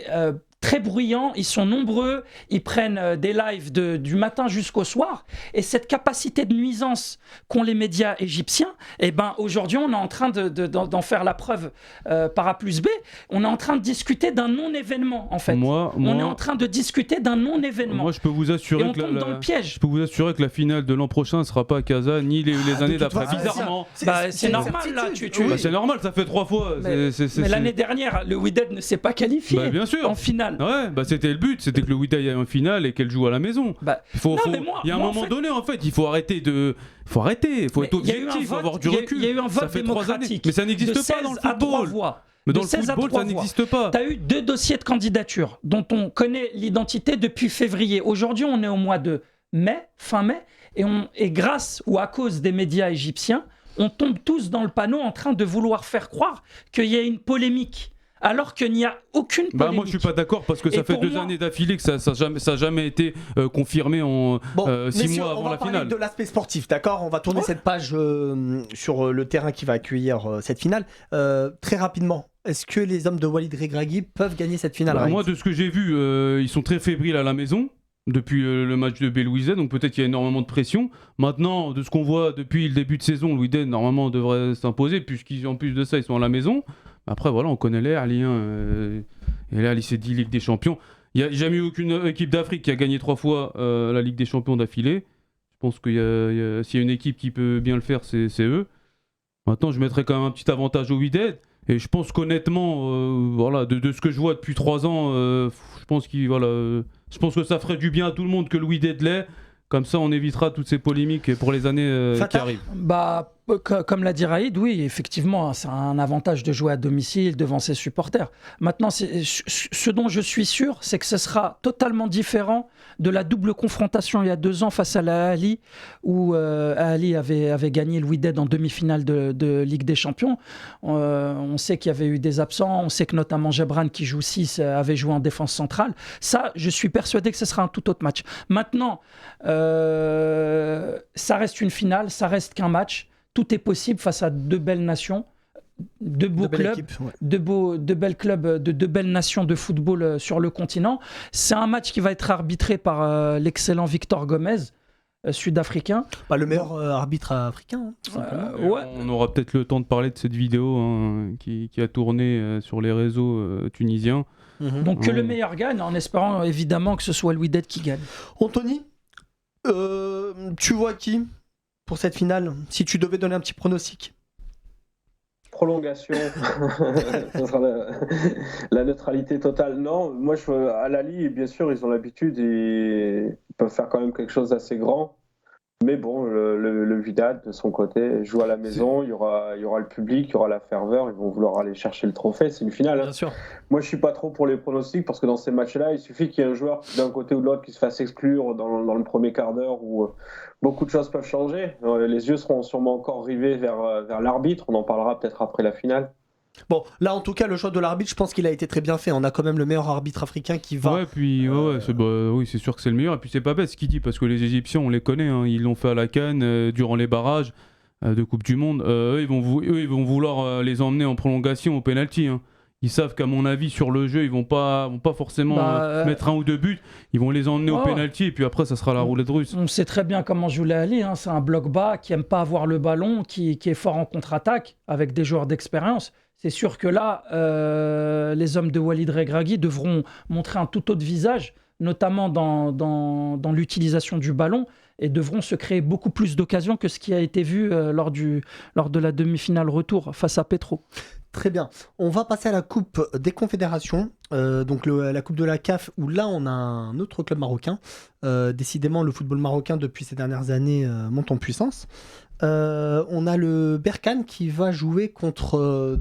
très bruyant, ils sont nombreux, ils prennent des lives du matin jusqu'au soir, et cette capacité de nuisance qu'ont les médias égyptiens, aujourd'hui on est en train d'en faire la preuve par A plus B. On est en train de discuter d'un non-événement, en fait. On est en train de discuter d'un non-événement. Moi je peux vous assurer je peux vous assurer que la finale de l'an prochain ne sera pas à Casa ni les années d'après. Bizarrement. C'est normal là. C'est normal, ça fait 3 fois. Mais l'année dernière, le Wydad ne s'est pas qualifié bien sûr. en finale. Ouais, c'était le but, c'était que le Wydad aille en finale et qu'elle joue à la maison. Il y a un moment donné, en fait, il faut arrêter de... il faut être objectif, il faut avoir du recul. Il y a eu un vote démocratique. Mais ça n'existe pas dans le football. Mais dans le football, ça n'existe pas. Tu as eu 2 dossiers de candidature dont on connaît l'identité depuis février. Aujourd'hui, on est au mois de mai, fin mai, et grâce ou à cause des médias égyptiens, on tombe tous dans le panneau en train de vouloir faire croire qu'il y a une polémique alors qu'il n'y a aucune polémique. Moi je suis pas d'accord parce que ça fait 2 années d'affilée que ça n'a jamais été confirmé en 6 mois avant la finale. On va parler de l'aspect sportif, d'accord ? On va tourner cette page sur le terrain qui va accueillir cette finale. Très rapidement, est-ce que les hommes de Walid Regragui peuvent gagner cette finale ? Moi de ce que j'ai vu, ils sont très fébriles à la maison depuis le match de Belouizdad, donc peut-être qu'il y a énormément de pression. Maintenant, de ce qu'on voit depuis le début de saison, Wydad normalement devrait s'imposer puisqu'en plus de ça ils sont à la maison. Après, voilà, on connaît l'Airly. Et l'Airly, c'est 10 Ligues des Champions. Il n'y a jamais eu aucune équipe d'Afrique qui a gagné 3 fois la Ligue des Champions d'affilée. Je pense qu'il s'il y a une équipe qui peut bien le faire, c'est eux. Maintenant, je mettrais quand même un petit avantage au Wydad. Et je pense qu'honnêtement, voilà, de ce que je vois depuis 3 ans, je pense que ça ferait du bien à tout le monde que le Wydad l'ait. Comme ça, on évitera toutes ces polémiques pour les années qui arrivent. Comme l'a dit Raïd, oui, effectivement, c'est un avantage de jouer à domicile devant ses supporters. Maintenant, ce dont je suis sûr, c'est que ce sera totalement différent de la double confrontation il y a 2 ans face à l'Al-Ahly, où Al-Ahly avait gagné le Wydad en demi-finale de Ligue des Champions. On sait qu'il y avait eu des absents, on sait que notamment Gebran, qui joue 6, avait joué en défense centrale. Ça, je suis persuadé que ce sera un tout autre match. Maintenant, ça reste une finale, ça reste qu'un match. Tout est possible face à 2 belles nations, 2 beaux clubs, équipes, ouais. 2 belles clubs, 2 belles nations de football sur le continent. C'est un match qui va être arbitré par l'excellent Victor Gomez, sud-africain. Le meilleur arbitre africain. Ouais. On aura peut-être le temps de parler de cette vidéo qui a tourné sur les réseaux tunisiens. Donc que le meilleur gagne, en espérant évidemment que ce soit le Wydad qui gagne. Anthony, tu vois qui pour cette finale, si tu devais donner un petit pronostic? Prolongation, ça sera la neutralité totale. Non, moi, à l'Ali, bien sûr, ils ont l'habitude et ils peuvent faire quand même quelque chose d'assez grand. Mais bon, le Wydad, de son côté, joue à la maison, il y aura le public, il y aura la ferveur, ils vont vouloir aller chercher le trophée, c'est une finale. Bien sûr. Moi, je ne suis pas trop pour les pronostics, parce que dans ces matchs-là, il suffit qu'il y ait un joueur d'un côté ou de l'autre qui se fasse exclure dans le premier quart d'heure, où beaucoup de choses peuvent changer. Les yeux seront sûrement encore rivés vers l'arbitre, on en parlera peut-être après la finale. Bon, là en tout cas, le choix de l'arbitre, je pense qu'il a été très bien fait. On a quand même le meilleur arbitre africain qui va. Ouais, puis oui, c'est sûr que c'est le meilleur. Et puis c'est pas bête ce qu'il dit, parce que les Égyptiens, on les connaît, ils l'ont fait à la CAN durant les barrages de Coupe du Monde. Eux, ils vont vouloir les emmener en prolongation au penalty. Ils savent qu'à mon avis, sur le jeu, ils vont pas forcément mettre 1 ou 2 buts. Ils vont les emmener au penalty et puis après, ça sera la roulette russe. On sait très bien comment joue l'Al-Ahly. C'est un bloc bas qui aime pas avoir le ballon, qui est fort en contre-attaque avec des joueurs d'expérience. C'est sûr que là, les hommes de Walid Regragui devront montrer un tout autre visage, notamment dans l'utilisation du ballon, et devront se créer beaucoup plus d'occasions que ce qui a été vu lors de la demi-finale retour face à Petro. Très bien. On va passer à la Coupe des Confédérations, donc la Coupe de la CAF, où là on a un autre club marocain. Décidément, le football marocain depuis ces dernières années monte en puissance. On a le Berkane qui va jouer contre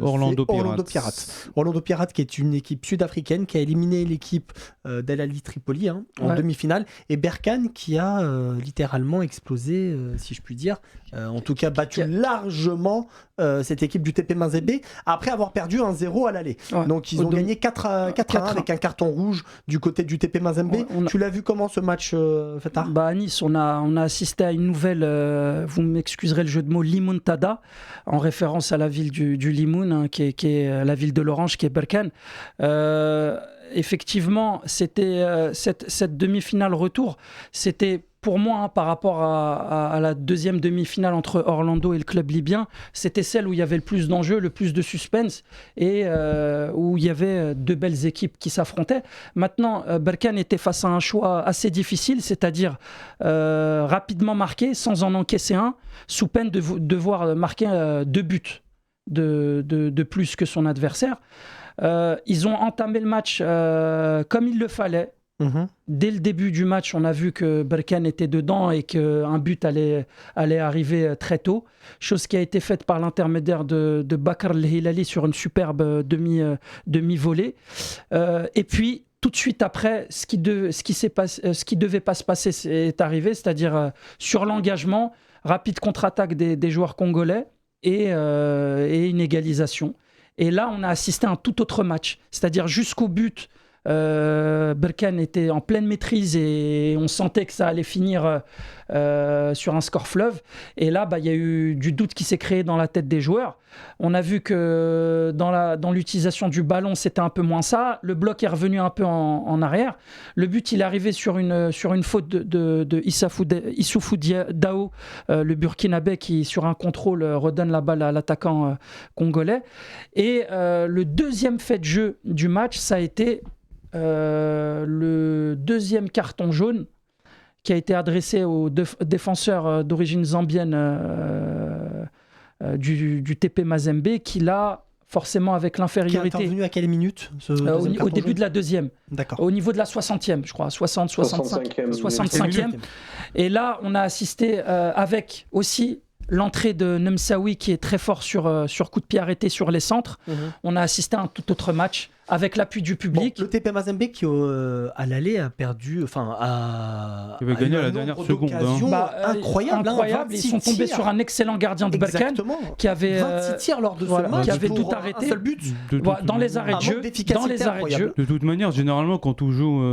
Orlando Pirates. Orlando Pirates, qui est une équipe sud-africaine qui a éliminé l'équipe d'Al-Ahly Tripoli en demi-finale, et Berkane qui a littéralement explosé, si je puis dire, en tout cas battu largement cette équipe du TP Mazembe après avoir perdu 1-0 à l'aller. Donc ils ont gagné 4-1 avec un carton rouge du côté du TP Mazembe. Tu l'as vu comment ce match, Fatah ? À Nice, on a assisté à une nouvelle, vous m'excuserez le jeu de mots, limontada, en référence à la ville du Limoun, qui est la ville de l'Orange, qui est Berkane. Effectivement, c'était cette demi-finale retour, c'était pour moi, par rapport à la deuxième demi-finale entre Orlando et le club libyen, c'était celle où il y avait le plus d'enjeux, le plus de suspense, et où il y avait 2 belles équipes qui s'affrontaient. Maintenant, Berkane était face à un choix assez difficile, c'est-à-dire rapidement marquer sans en encaisser un, sous peine de devoir marquer 2 buts de plus que son adversaire. Ils ont entamé le match comme il le fallait. Dès le début du match, on a vu que Berkane était dedans et qu'un but allait arriver très tôt, chose qui a été faite par l'intermédiaire de Bakr El-Hilali sur une superbe demi-volée. Et puis tout de suite après, ce qui devait pas se passer est arrivé, c'est-à-dire sur l'engagement, rapide contre-attaque des joueurs congolais et une égalisation. Et là, on a assisté à un tout autre match. C'est-à-dire jusqu'au but, Berkane était en pleine maîtrise et on sentait que ça allait finir sur un score fleuve. Et là, il y a eu du doute qui s'est créé dans la tête des joueurs. On a vu que dans l'utilisation du ballon, c'était un peu moins ça. Le bloc est revenu un peu en arrière. Le but, il est arrivé sur une faute de Issoufou Dao, le Burkinabé, qui, sur un contrôle, redonne la balle à l'attaquant congolais. Et le deuxième fait de jeu du match, ça a été le deuxième carton jaune qui a été adressé au défenseur d'origine zambienne du TP Mazembe, qui l'a forcément avec l'infériorité. Qui est intervenu à quelle minute au début de la deuxième. D'accord. Au niveau de la 60e, je crois, 65e. Et là, on a assisté avec aussi l'entrée de Nemsaoui, qui est très fort sur coup de pied arrêté sur les centres. On a assisté à un tout autre match avec l'appui du public. Le TP Mazembe qui à l'aller a perdu, il avait gagné à la dernière seconde. Incroyable. Ils sont tombés sur un excellent gardien de Berkane qui avait 26 tirs lors de ce match, qui avait tout arrêté. Un seul but dans les arrêts de jeu. De toute manière, généralement, quand on joue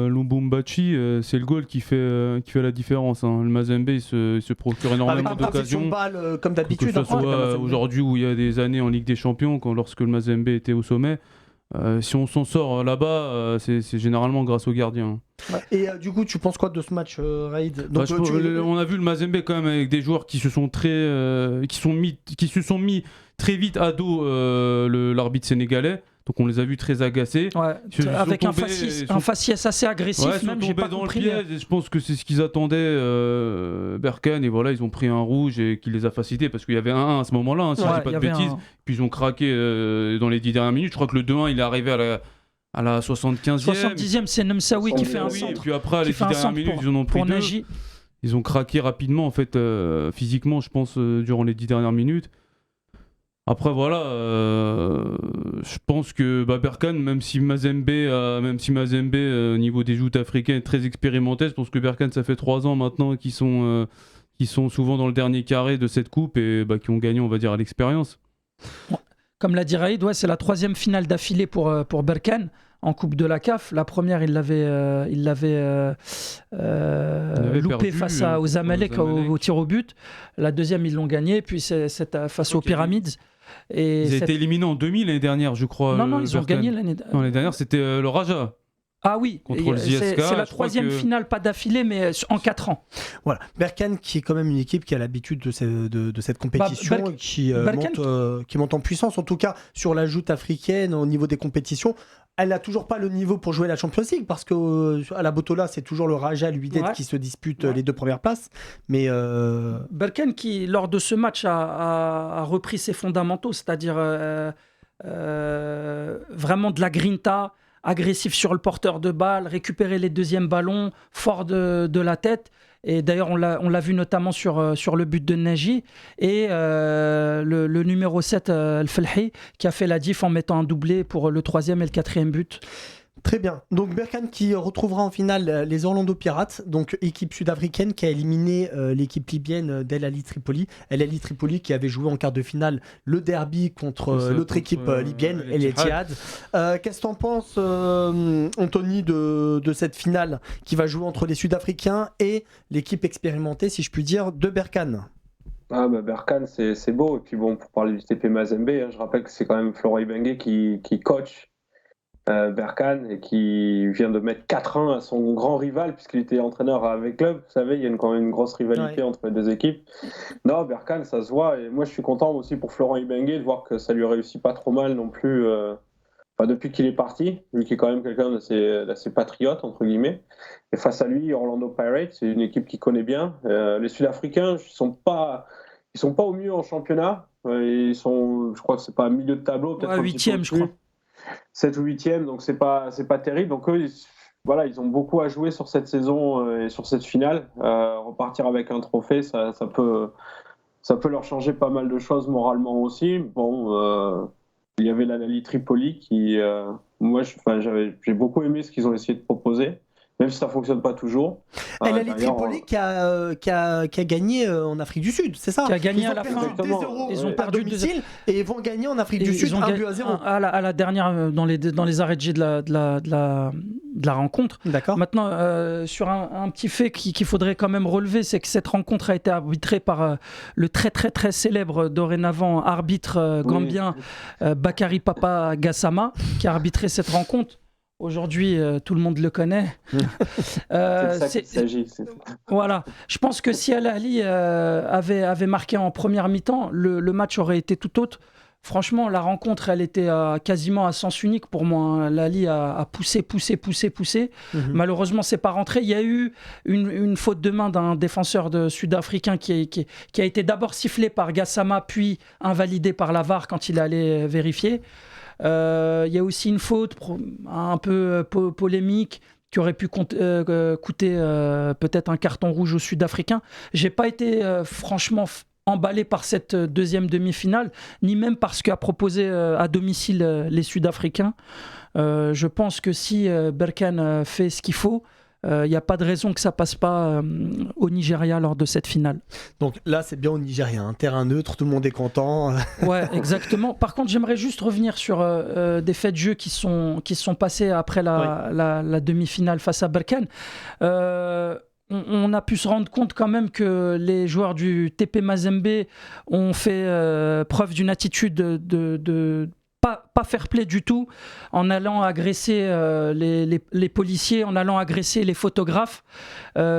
Lubumbashi, c'est le goal qui fait la différence. Le Mazembe, il se procure énormément d'occasions. Comme d'habitude. Que ce soit aujourd'hui ou il y a des années en Ligue des Champions, lorsque le Mazembe était au sommet. Si on s'en sort là-bas, c'est généralement grâce aux gardiens. Et du coup, tu penses quoi de ce match, Raïd? On a vu le Mazembe quand même avec des joueurs qui se sont mis très vite à dos l'arbitre sénégalais. Donc on les a vus très agacés. Avec un faciès assez agressif. Ils sont tombés dans le piège. Et je pense que c'est ce qu'ils attendaient, Berkane. Et voilà, ils ont pris un rouge et qui les a facilités. Parce qu'il y avait un 1 à ce moment-là, si je dis pas de bêtises. Puis ils ont craqué dans les 10 dernières minutes. Je crois que le 2-1, il est arrivé à la 75e. 70e, c'est Nemsaoui qui fait un centre. Et puis après, les 10 dernières minutes, ils en ont pris deux. Ils ont craqué rapidement, en fait, physiquement, je pense, durant les 10 dernières minutes. Après voilà, je pense que Berkane, même si Mazembe au niveau des joutes africaines est très expérimenté, je pense que Berkane, ça fait 3 ans maintenant qu'ils sont souvent dans le dernier carré de cette coupe et qui ont gagné, on va dire, à l'expérience. Comme l'a dit Raïd, c'est la 3e finale d'affilée pour Berkane en Coupe de la CAF. La première, il l'avait loupé face aux Zamalek au tir au but. La deuxième, ils l'ont gagné. Puis c'est face aux Pyramides. Ils ont été éliminés en 2000 l'année dernière, je crois. Non, ils ont gagné l'année dernière. L'année dernière, c'était le Raja. Ah oui, contre le ZSK, c'est la 3e finale, pas d'affilée, mais en 4 ans. Voilà, Berkane qui est quand même une équipe qui a l'habitude de cette compétition, qui monte en puissance, en tout cas sur la joute africaine au niveau des compétitions. Elle n'a toujours pas le niveau pour jouer la Champions League parce qu'à la Botola, c'est toujours le Raja et l'Uided qui se disputent les 2 premières places. Mais Berkane qui, lors de ce match, a repris ses fondamentaux, c'est-à-dire vraiment de la grinta, agressif sur le porteur de balle, récupérer les deuxièmes ballons, fort de la tête. Et d'ailleurs, on l'a vu notamment sur le but de Naji et le numéro 7, El-Felhi, qui a fait la diff en mettant un doublé pour le 3e et le 4e but. Très bien. Donc Berkane qui retrouvera en finale les Orlando Pirates, donc équipe sud-africaine qui a éliminé l'équipe libyenne d'El Ahly Tripoli. El Ahly Tripoli qui avait joué en quart de finale le derby contre l'autre équipe libyenne, El Ittihad. Qu'est-ce que t'en penses, Anthony, de cette finale qui va jouer entre les Sud-Africains et l'équipe expérimentée, si je puis dire, de Berkane? Berkane, c'est beau. Et puis bon, pour parler du TP Mazembe, je rappelle que c'est quand même Florent Ibenge qui coach Berkane et qui vient de mettre 4-1 à son grand rival puisqu'il était entraîneur avec club. Vous savez, il y a quand même une grosse rivalité entre les 2 équipes. Non, Berkane, ça se voit. Et moi, je suis content aussi pour Florent Ibenge de voir que ça lui réussit pas trop mal non plus depuis qu'il est parti, lui qui est quand même quelqu'un d'assez patriote, entre guillemets. Et face à lui, Orlando Pirates, c'est une équipe qu'il connaît bien. Les Sud-Africains, ils sont pas au mieux en championnat. Je crois que c'est pas milieu de tableau, peut-être 8e, je crois. 7 ou 8e, donc c'est pas terrible. Donc eux, ils ont beaucoup à jouer sur cette saison et sur cette finale. Repartir avec un trophée, ça peut leur changer pas mal de choses moralement aussi. Bon, il y avait l'Al Ahly Tripoli qui, moi, j'ai beaucoup aimé ce qu'ils ont essayé de proposer. même si ça ne fonctionne pas toujours. Et la Tripoli qui a gagné en Afrique du Sud, c'est ça? Qui a gagné à la fin. Ils ont perdu 2-0 et ils vont gagner en Afrique du Sud 1-0. À la dernière, dans les arrêts de jeu de la rencontre. D'accord. Maintenant, sur un petit fait qu'il faudrait quand même relever, c'est que cette rencontre a été arbitrée par le très très très célèbre dorénavant arbitre gambien Bakary Papa Gassama, qui a arbitré cette rencontre. Aujourd'hui, tout le monde le connaît. C'est de ça qu'il s'agit. Voilà. Je pense que si Al Ahly avait marqué en première mi-temps, le match aurait été tout autre. Franchement, la rencontre, elle était quasiment à sens unique pour moi. Al Ahly a poussé. Malheureusement, c'est pas rentré. Il y a eu une faute de main d'un défenseur sud-africain qui a été d'abord sifflé par Gassama, puis invalidé par la VAR quand il allait vérifier. Il y a aussi une faute un peu polémique qui aurait pu coûter peut-être un carton rouge aux Sud-Africains. J'ai pas été franchement emballé par cette deuxième demi-finale, ni même par ce qu'a proposé à domicile les Sud-Africains. Je pense que si Berkane fait ce qu'il faut, il n'y a pas de raison que ça passe pas au Nigeria lors de cette finale. Donc là, c'est bien au Nigeria, un terrain neutre, tout le monde est content. Ouais, exactement. Par contre, j'aimerais juste revenir sur des faits de jeu qui sont passés après la demi-finale face à Berkane. On a pu se rendre compte quand même que les joueurs du TP Mazembe ont fait preuve d'une attitude de pas fair-play du tout, en allant agresser les policiers, en allant agresser les photographes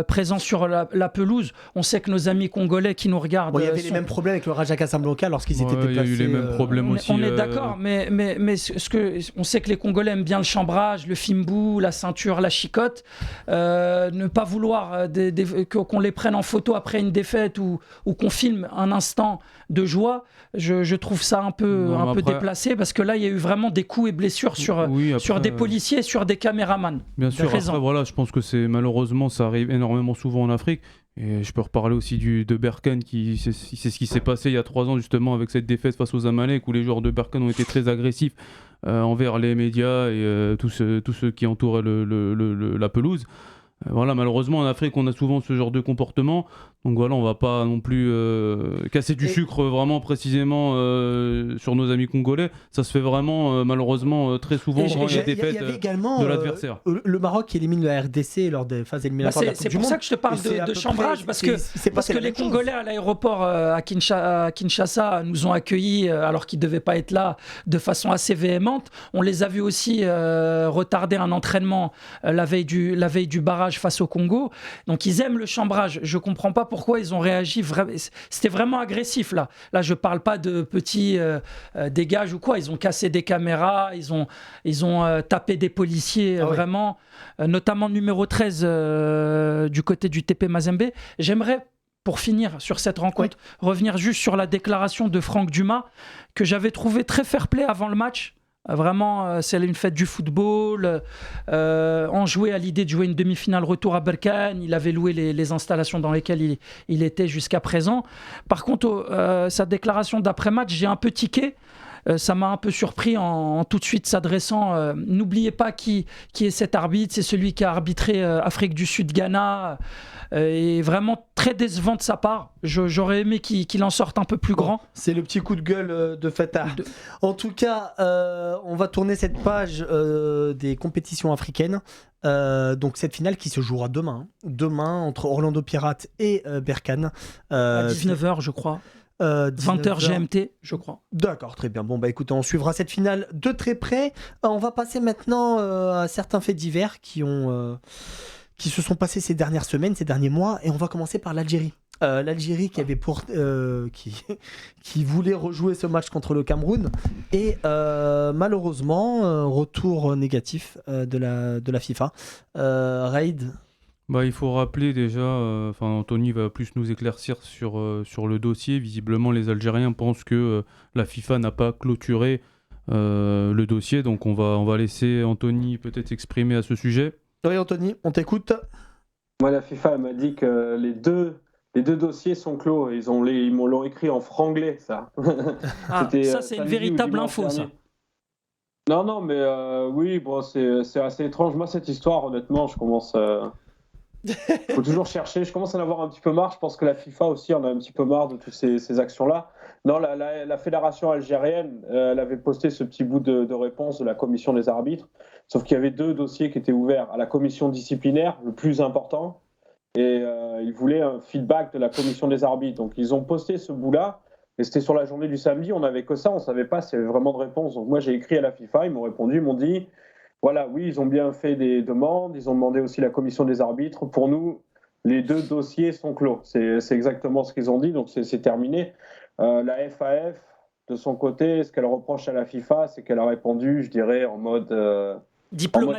présents sur la pelouse. On sait que nos amis congolais qui nous regardent... Il y avait les mêmes problèmes avec le Raja Casablanca lorsqu'ils étaient déplacés. Il y a eu les mêmes problèmes aussi. On est d'accord, mais on sait que les Congolais aiment bien le chambrage, le fimbou, la ceinture, la chicotte. Ne pas vouloir qu'on les prenne en photo après une défaite ou qu'on filme un instant de joie, je trouve ça un peu déplacé, parce que là, il y a eu vraiment des coups et blessures sur des policiers, sur des caméramans. Bien sûr, après, voilà, je pense que malheureusement, ça arrive énormément souvent en Afrique. Et je peux reparler aussi de Berkane, c'est ce qui s'est passé il y a 3 ans justement avec cette défaite face aux Zamalek, où les joueurs de Berkane ont été très agressifs envers les médias et tous ceux qui entouraient la pelouse. Voilà, malheureusement en Afrique on a souvent ce genre de comportement, donc voilà, on va pas non plus casser du sucre vraiment précisément sur nos amis congolais. Ça se fait vraiment malheureusement très souvent quand il y a des défaites de l'adversaire. Le Maroc qui élimine la RDC lors des phases éliminatoires de la Coupe du Monde. C'est pour ça que je te parle de chambrage, parce que les Congolais à l'aéroport à Kinshasa nous ont accueillis alors qu'ils ne devaient pas être là, de façon assez véhémente. On les a vus aussi retarder un entraînement la veille du barrage face au Congo. Donc ils aiment le chambrage. Je comprends pas pourquoi ils ont réagi. C'était vraiment agressif là. Là, je parle pas de petits dégages ou quoi. Ils ont cassé des caméras, ils ont tapé des policiers, vraiment, notamment numéro 13 du côté du TP Mazembe. J'aimerais, pour finir sur cette rencontre, revenir juste sur la déclaration de Franck Dumas, que j'avais trouvé très fair-play avant le match. Vraiment, c'est une fête du football. Enjoué à l'idée de jouer une demi-finale retour à Berkane. Il avait loué les installations dans lesquelles il était jusqu'à présent. Par contre, sa déclaration d'après-match, j'ai un peu tiqué. Ça m'a un peu surpris en tout de suite s'adressant. N'oubliez pas qui est cet arbitre. C'est celui qui a arbitré Afrique du Sud-Ghana. Et vraiment très décevant de sa part. J'aurais aimé qu'il en sorte un peu plus grand. C'est le petit coup de gueule de Fatah. En tout cas, on va tourner cette page des compétitions africaines. Donc cette finale qui se jouera demain. Demain entre Orlando Pirates et Berkane. À 19h, je crois. 20h GMT, je crois. D'accord, très bien. Bon, bah écoutez, on suivra cette finale de très près. On va passer maintenant à certains faits divers qui se sont passés ces dernières semaines, ces derniers mois, et on va commencer par l'Algérie. L'Algérie qui avait qui voulait rejouer ce match contre le Cameroun, et malheureusement retour négatif de la FIFA. Raïd. Il faut rappeler déjà, Anthony va plus nous éclaircir sur le dossier. Visiblement, les Algériens pensent que la FIFA n'a pas clôturé le dossier, donc on va laisser Anthony peut-être s'exprimer à ce sujet. Oui, Anthony, on t'écoute. Moi, la FIFA m'a dit que les deux dossiers sont clos. Ils l'ont écrit en franglais, ça. Ça, c'est une véritable info, ça. Non, mais oui, bon, c'est assez étrange. Moi, cette histoire, honnêtement, je commence. Faut toujours chercher. Je commence à en avoir un petit peu marre. Je pense que la FIFA aussi en a un petit peu marre de toutes ces actions-là. Non, la fédération algérienne, elle avait posté ce petit bout de réponse de la commission des arbitres. Sauf qu'il y avait 2 dossiers qui étaient ouverts à la commission disciplinaire, le plus important, et ils voulaient un feedback de la commission des arbitres. Donc ils ont posté ce bout-là, et c'était sur la journée du samedi. On n'avait que ça, on ne savait pas s'il y avait vraiment de réponse. Donc moi j'ai écrit à la FIFA, ils m'ont répondu, ils m'ont dit. Voilà, oui, ils ont bien fait des demandes, ils ont demandé aussi la commission des arbitres. Pour nous, les 2 dossiers sont clos. C'est exactement ce qu'ils ont dit, donc c'est terminé. La FAF, de son côté, ce qu'elle reproche à la FIFA, c'est qu'elle a répondu, je dirais, en mode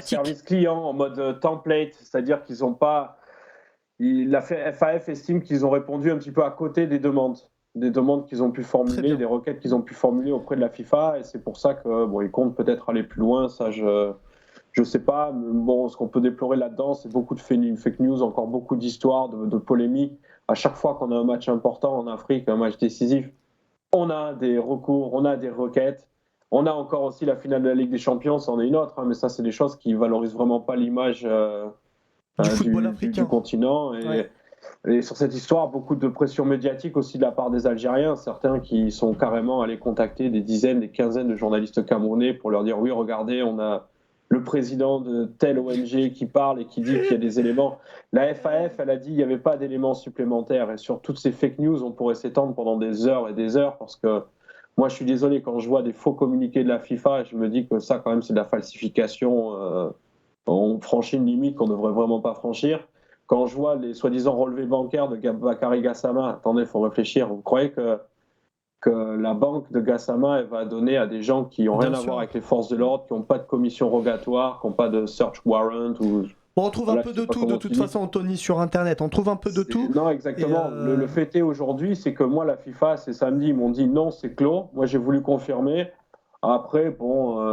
service client, en mode template, c'est-à-dire qu'ils n'ont pas... La FAF estime qu'ils ont répondu un petit peu à côté des demandes qu'ils ont pu formuler, des requêtes qu'ils ont pu formuler auprès de la FIFA, et c'est pour ça qu'ils comptent peut-être aller plus loin, ça je sais pas, mais bon, ce qu'on peut déplorer là-dedans, c'est beaucoup de fake news, encore beaucoup d'histoires, de polémiques. À chaque fois qu'on a un match important en Afrique, un match décisif, on a des recours, on a des requêtes. On a encore aussi la finale de la Ligue des Champions, c'en est une autre, mais ça, c'est des choses qui valorisent vraiment pas l'image du continent. Et sur cette histoire, beaucoup de pression médiatique aussi de la part des Algériens, certains qui sont carrément allés contacter des dizaines, des quinzaines de journalistes camerounais pour leur dire oui, regardez, on a le président de telle ONG qui parle et qui dit qu'il y a des éléments. La FAF, elle a dit qu'il n'y avait pas d'éléments supplémentaires. Et sur toutes ces fake news, on pourrait s'étendre pendant des heures et des heures parce que moi, je suis désolé, quand je vois des faux communiqués de la FIFA, je me dis que ça, quand même, c'est de la falsification. On franchit une limite qu'on ne devrait vraiment pas franchir. Quand je vois les soi-disant relevés bancaires de Bakary Gassama, attendez, il faut réfléchir. Vous croyez que la banque de Gassama, elle va donner à des gens qui n'ont rien à voir avec les forces de l'ordre, qui n'ont pas de commission rogatoire, qui n'ont pas de search warrant On retrouve un peu de tout, de toute façon, Anthony, sur Internet. On trouve un peu de tout. Non, exactement. Le fait est aujourd'hui, c'est que moi, la FIFA, c'est samedi, ils m'ont dit non, c'est clos. Moi, j'ai voulu confirmer. Après, bon,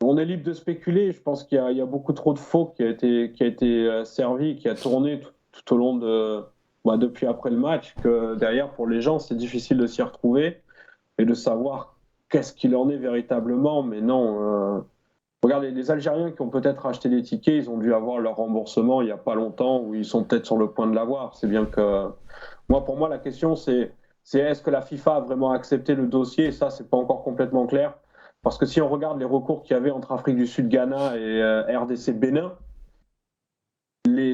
on est libre de spéculer. Je pense qu'il y a beaucoup trop de faux qui a été servi, qui a tourné tout au long depuis après le match, que derrière, pour les gens, c'est difficile de s'y retrouver et de savoir qu'est-ce qu'il en est véritablement. Mais non, regardez, les Algériens qui ont peut-être acheté des tickets, ils ont dû avoir leur remboursement il n'y a pas longtemps, ou ils sont peut-être sur le point de l'avoir. C'est bien que... Pour moi, la question, c'est est-ce que la FIFA a vraiment accepté le dossier? Et ça, c'est pas encore complètement clair. Parce que si on regarde les recours qu'il y avait entre Afrique du Sud, Ghana et RDC Bénin,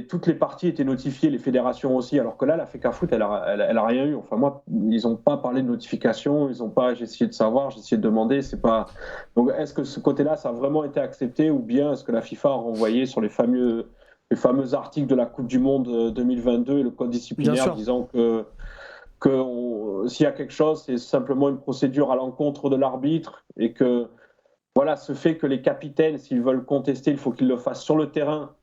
toutes les parties étaient notifiées, les fédérations aussi, alors que là, la FECAFOOT, elle a rien eu. Enfin, moi, ils n'ont pas parlé de notification, j'ai essayé de savoir, j'ai essayé de demander, c'est pas... Donc, est-ce que ce côté-là, ça a vraiment été accepté, ou bien est-ce que la FIFA a renvoyé sur les fameux articles de la Coupe du Monde 2022 et le code disciplinaire disant que s'il y a quelque chose, c'est simplement une procédure à l'encontre de l'arbitre, et que, voilà, ce fait que les capitaines, s'ils veulent contester, il faut qu'ils le fassent sur le terrain,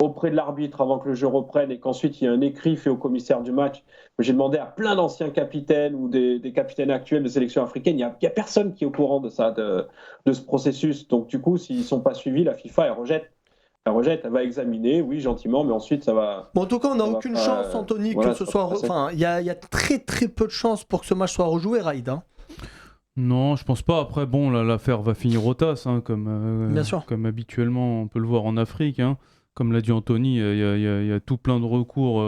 auprès de l'arbitre avant que le jeu reprenne, et qu'ensuite il y a un écrit fait au commissaire du match. J'ai demandé à plein d'anciens capitaines ou des capitaines actuels de sélection africaine, il n'y a personne qui est au courant de ça, de ce processus. Donc du coup, s'ils ne sont pas suivis, la FIFA, elle rejette, elle va examiner, oui, gentiment, mais ensuite ça va... Bon, en tout cas, on n'a aucune chance, Anthony, que ce soit... Enfin, il y a très très peu de chances pour que ce match soit rejoué, Raïd. Non, je pense pas. Après, bon, l'affaire va finir au TAS, Bien sûr. Comme habituellement, on peut le voir en Afrique, Comme l'a dit Anthony, il y a tout plein de recours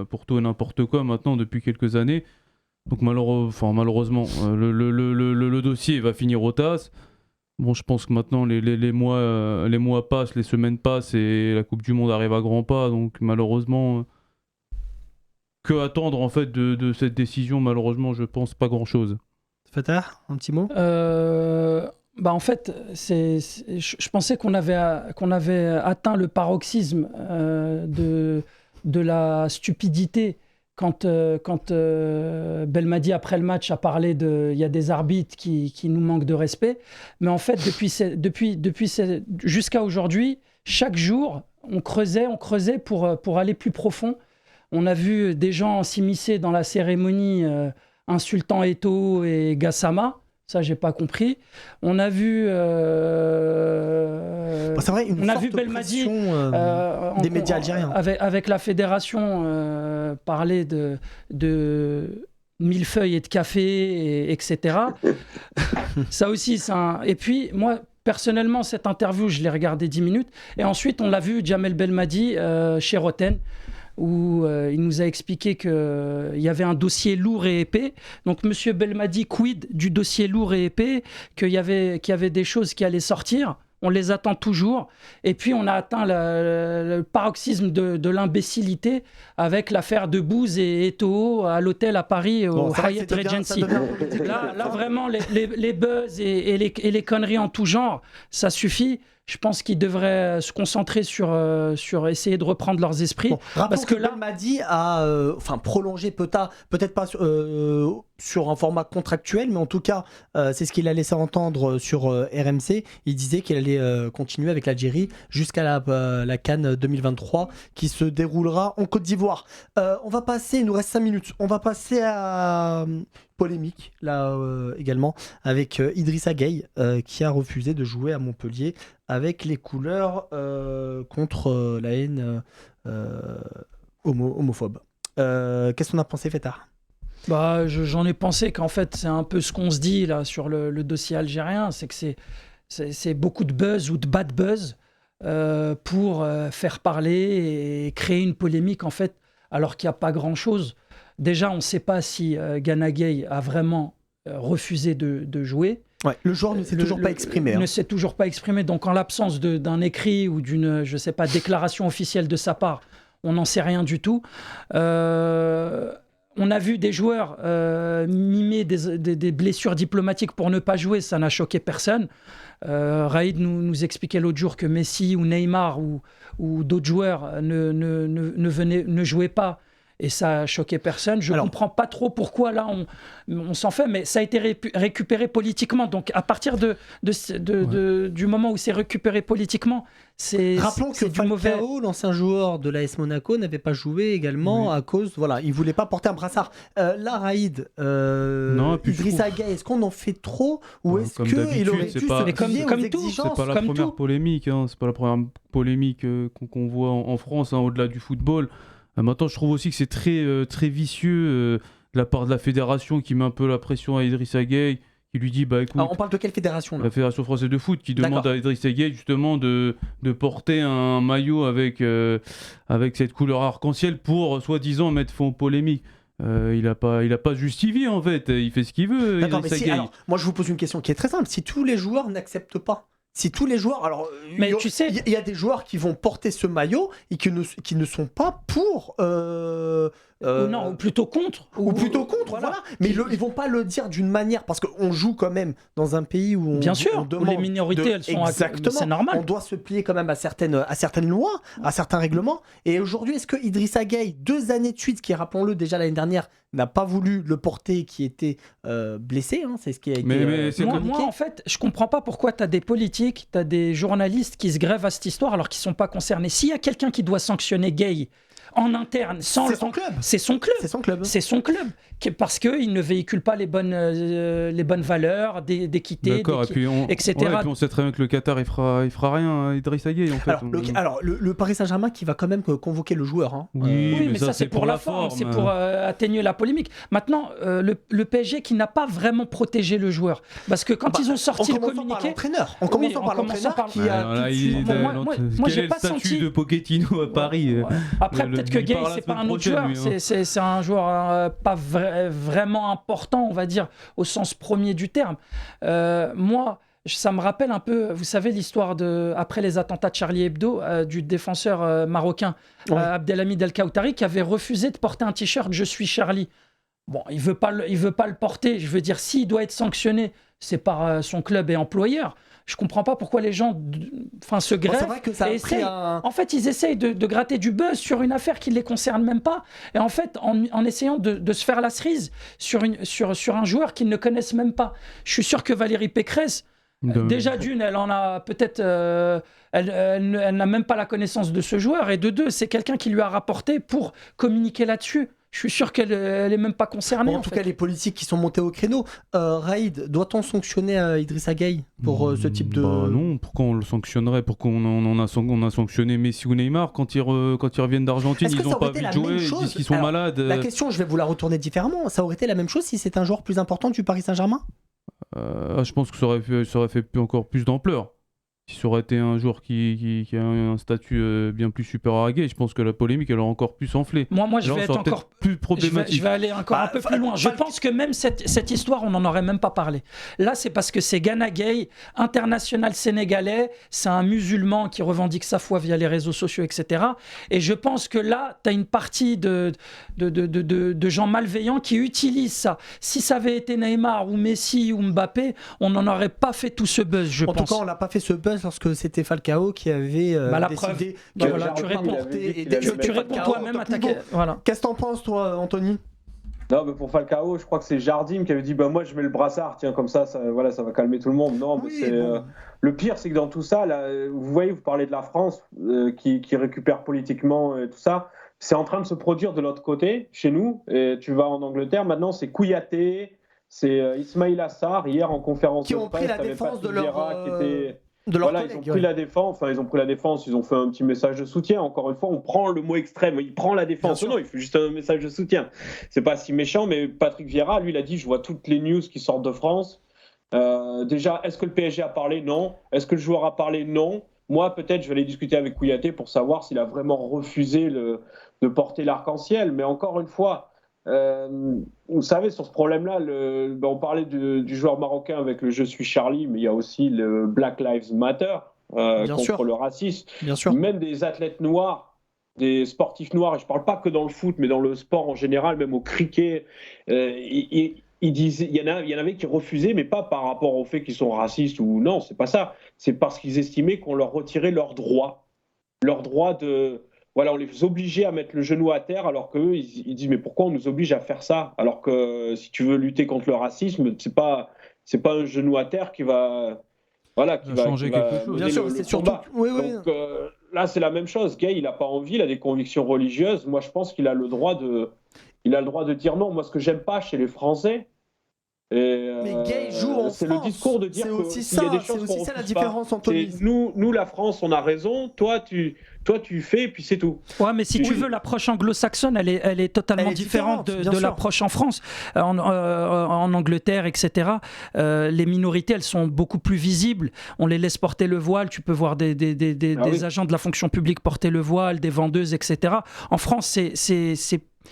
pour tout et n'importe quoi maintenant depuis quelques années. Donc malheureusement, le dossier va finir au TAS. Bon, je pense que maintenant les mois passent, les semaines passent et la Coupe du Monde arrive à grands pas. Donc malheureusement, que attendre en fait de cette décision? Malheureusement, je pense pas grand-chose. Fatah, un petit mot? En fait, je pensais qu'on avait atteint le paroxysme de la stupidité quand Belmadi, après le match, a parlé il y a des arbitres qui nous manquent de respect. Mais en fait, jusqu'à aujourd'hui, chaque jour, on creusait pour aller plus profond. On a vu des gens s'immiscer dans la cérémonie insultant Eto'o et Gassama. Ça, j'ai pas compris. On a vu, c'est vrai, on a vu Belmadi des médias algériens avec la fédération parler de millefeuilles et de café, etc. Ça aussi, c'est un... Et puis, moi, personnellement, cette interview, je l'ai regardée 10 minutes. Et ensuite, on l'a vu, Jamel Belmadi, chez Roten, où il nous a expliqué qu'il y avait un dossier lourd et épais. Donc, M. Belmadi, quid du dossier lourd et épais, qu'il y avait des choses qui allaient sortir. On les attend toujours. Et puis, on a atteint le paroxysme de l'imbécilité avec l'affaire de Bouz et Eto'o à l'hôtel à Paris, au Hyatt Regency. Là, vraiment, les buzz et les conneries en tout genre, ça suffit. Je pense qu'ils devraient se concentrer sur essayer de reprendre leurs esprits. Bon, parce que là, Belmadi a prolongé peut-être pas sur un format contractuel, mais en tout cas, c'est ce qu'il a laissé entendre sur RMC. Il disait qu'il allait continuer avec l'Algérie jusqu'à la CAN 2023 qui se déroulera en Côte d'Ivoire. On va passer, il nous reste 5 minutes, on va passer à polémique là également avec Idrissa Gueye qui a refusé de jouer à Montpellier avec les couleurs contre la haine homophobe. Qu'est-ce qu'on a pensé, Fetard ? J'en ai pensé qu'en fait c'est un peu ce qu'on se dit là sur le dossier algérien, c'est que c'est beaucoup de buzz ou de bad buzz pour faire parler et créer une polémique en fait alors qu'il n'y a pas grand-chose. Déjà, on ne sait pas si Gana Gueye a vraiment refusé de jouer. Ouais, le joueur ne s'est toujours pas exprimé. Ne s'est toujours pas exprimé. Donc, en l'absence d'un écrit ou d'une, je sais pas, déclaration officielle de sa part, on n'en sait rien du tout. On a vu des joueurs mimer des blessures diplomatiques pour ne pas jouer. Ça n'a choqué personne. Raïd nous expliquait l'autre jour que Messi ou Neymar ou d'autres joueurs ne jouaient pas. Et ça a choqué personne. Je ne comprends pas trop pourquoi là on s'en fait, mais ça a été récupéré politiquement. Donc à partir du moment où c'est récupéré politiquement, rappelons que Falcao, l'ancien joueur de l'AS Monaco, n'avait pas joué également à cause, il voulait pas porter un brassard. Là, Raïd, Idrissa Gueye, est-ce qu'on en fait trop ou est-ce qu'il aurait dû se plier aux exigences ? C'est pas la première polémique, c'est pas la première polémique qu'on voit en France, au-delà du football. Maintenant, je trouve aussi que c'est très vicieux de la part de la fédération qui met un peu la pression à Idrissa Gueye, qui lui dit écoute. Alors, on parle de quelle fédération là ? La Fédération française de foot qui demande à Idrissa Gueye justement de porter un maillot avec cette couleur arc-en-ciel pour soi-disant mettre fin aux polémiques. Il a pas justifié en fait, il fait ce qu'il veut. D'accord, mais alors, moi je vous pose une question qui est très simple. Si tous les joueurs n'acceptent pas, si tous les joueurs, alors mais tu sais, il y a des joueurs qui vont porter ce maillot et qui ne sont pas pour. Non, ou plutôt contre. Ou plutôt contre, voilà. Mais ils vont pas le dire d'une manière, parce qu'on joue quand même dans un pays où bien sûr, on demande où les minorités, elles sont exactement. C'est normal. On doit se plier quand même à certaines lois, à certains règlements. Et aujourd'hui, est-ce que Idrissa Gueye, 2 années de suite, qui rappelons-le déjà l'année dernière, n'a pas voulu le porter, qui était blessé, c'est ce qui a été moi, en fait, je comprends pas pourquoi tu as des politiques, tu as des journalistes qui se grèvent à cette histoire alors qu'ils sont pas concernés. S'il y a quelqu'un qui doit sanctionner Gueye en interne, c'est son club. C'est son club. Parce qu'il ne véhicule pas les bonnes valeurs d'équité, etc. Et puis on sait très bien que le Qatar, il fera rien à Idrissa Gueye, en fait. Alors, le Paris Saint-Germain qui va quand même convoquer le joueur. Oui, mais ça, c'est pour la forme. C'est pour atténuer la polémique. Maintenant, le PSG qui n'a pas vraiment protégé le joueur. Parce que quand ils ont sorti le communiqué... On commence par l'entraîneur qui a... Moi, j'ai pas senti... statut de Pochettino à Paris. Après, peut-être que Gueye, c'est pas un autre joueur. C'est un joueur pas vraiment important, on va dire, au sens premier du terme. Moi, ça me rappelle un peu, vous savez, l'histoire après les attentats de Charlie Hebdo, du défenseur marocain Abdelhamid El Khaoutari, qui avait refusé de porter un t-shirt « Je suis Charlie ». Bon, il veut pas le porter. Je veux dire, s'il doit être sanctionné, c'est par son club et employeur. Je comprends pas pourquoi les gens se grèvent. C'est vrai que ça En fait, ils essayent de gratter du buzz sur une affaire qui ne les concerne même pas. Et en fait, en essayant de se faire la cerise sur un joueur qu'ils ne connaissent même pas. Je suis sûr que Valérie Pécresse, déjà d'une, elle en a peut-être... elle n'a même pas la connaissance de ce joueur. Et de deux, c'est quelqu'un qui lui a rapporté pour communiquer là-dessus. Je suis sûr qu'elle n'est même pas concernée. En tout cas, les politiques qui sont montés au créneau. Raïd, doit-on sanctionner Idrissa Gueye pour ce type de... non, pourquoi on le sanctionnerait? Pourquoi on a sanctionné Messi ou Neymar quand ils reviennent d'Argentine, ils n'ont pas vu jouer, ils disent qu'ils sont malades. La question, je vais vous la retourner différemment. Ça aurait été la même chose si c'est un joueur plus important du Paris Saint-Germain? je pense que ça aurait fait encore plus d'ampleur. Si ça aurait été un joueur qui a un statut bien plus supérieur à Gay, je pense que la polémique elle aurait encore plus enflé. Moi je vais être encore plus problématique. Je vais aller encore un peu plus loin. Je pense que même cette histoire, on n'en aurait même pas parlé. Là, c'est parce que c'est Gana Gueye, international sénégalais, c'est un musulman qui revendique sa foi via les réseaux sociaux, etc. Et je pense que là, tu as une partie de gens malveillants qui utilisent ça. Si ça avait été Neymar ou Messi ou Mbappé, on n'en aurait pas fait tout ce buzz, je pense. En tout cas, on n'a pas fait ce buzz lorsque c'était Falcao qui avait décidé que voilà, tu réponds toi-même à ta question. Voilà. Qu'est-ce que t'en penses, toi, Anthony? Non, mais pour Falcao, je crois que c'est Jardim qui avait dit moi je mets le brassard, tiens, comme ça va calmer tout le monde. Non, mais le pire, c'est que dans tout ça, là, vous voyez, vous parlez de la France qui récupère politiquement tout ça. C'est en train de se produire de l'autre côté, chez nous. Et tu vas en Angleterre, maintenant, c'est Kouyaté, c'est Ismaïla Assar, hier en conférence de presse, qui ont pris la défense de leur collègue, ils ont pris la défense, ils ont fait un petit message de soutien. Encore une fois, on prend le mot extrême, il prend la défense. Non, il fait juste un message de soutien. C'est pas si méchant, mais Patrick Vieira, lui, il a dit, je vois toutes les news qui sortent de France. Déjà, est-ce que le PSG a parlé? Non. Est-ce que le joueur a parlé? Non. Moi, peut-être, je vais aller discuter avec Kouyaté pour savoir s'il a vraiment refusé de porter l'arc-en-ciel. Mais encore une fois, vous savez, sur ce problème-là, on parlait du joueur marocain avec le « Je suis Charlie », mais il y a aussi le « Black Lives Matter » contre le racisme. Même des athlètes noirs, des sportifs noirs, et je ne parle pas que dans le foot, mais dans le sport en général, même au cricket, il y en avait qui refusaient, mais pas par rapport au fait qu'ils sont racistes ou non, c'est pas ça. C'est parce qu'ils estimaient qu'on leur retirait leurs droits de... Voilà, on les obligeait à mettre le genou à terre, alors qu'eux, ils disent mais pourquoi on nous oblige à faire ça? Alors que si tu veux lutter contre le racisme, c'est pas un genou à terre qui va changer quelque chose. Bien sûr, c'est surtout. Donc là, c'est la même chose. Gay, il n'a pas envie, il a des convictions religieuses. Moi, je pense qu'il a le droit de dire non. Moi, ce que j'aime pas chez les Français. Mais Gay joue en France. C'est le discours de dire qu'il y a des choses qu'on refuse pas. C'est aussi ça la différence, Anthony. Nous, la France, on a raison. Toi, tu fais, et puis c'est tout. Ouais, mais si tu veux, l'approche anglo-saxonne, elle est totalement différente de l'approche en France. En Angleterre, etc., les minorités, elles sont beaucoup plus visibles. On les laisse porter le voile. Tu peux voir des agents de la fonction publique porter le voile, des vendeuses, etc. En France,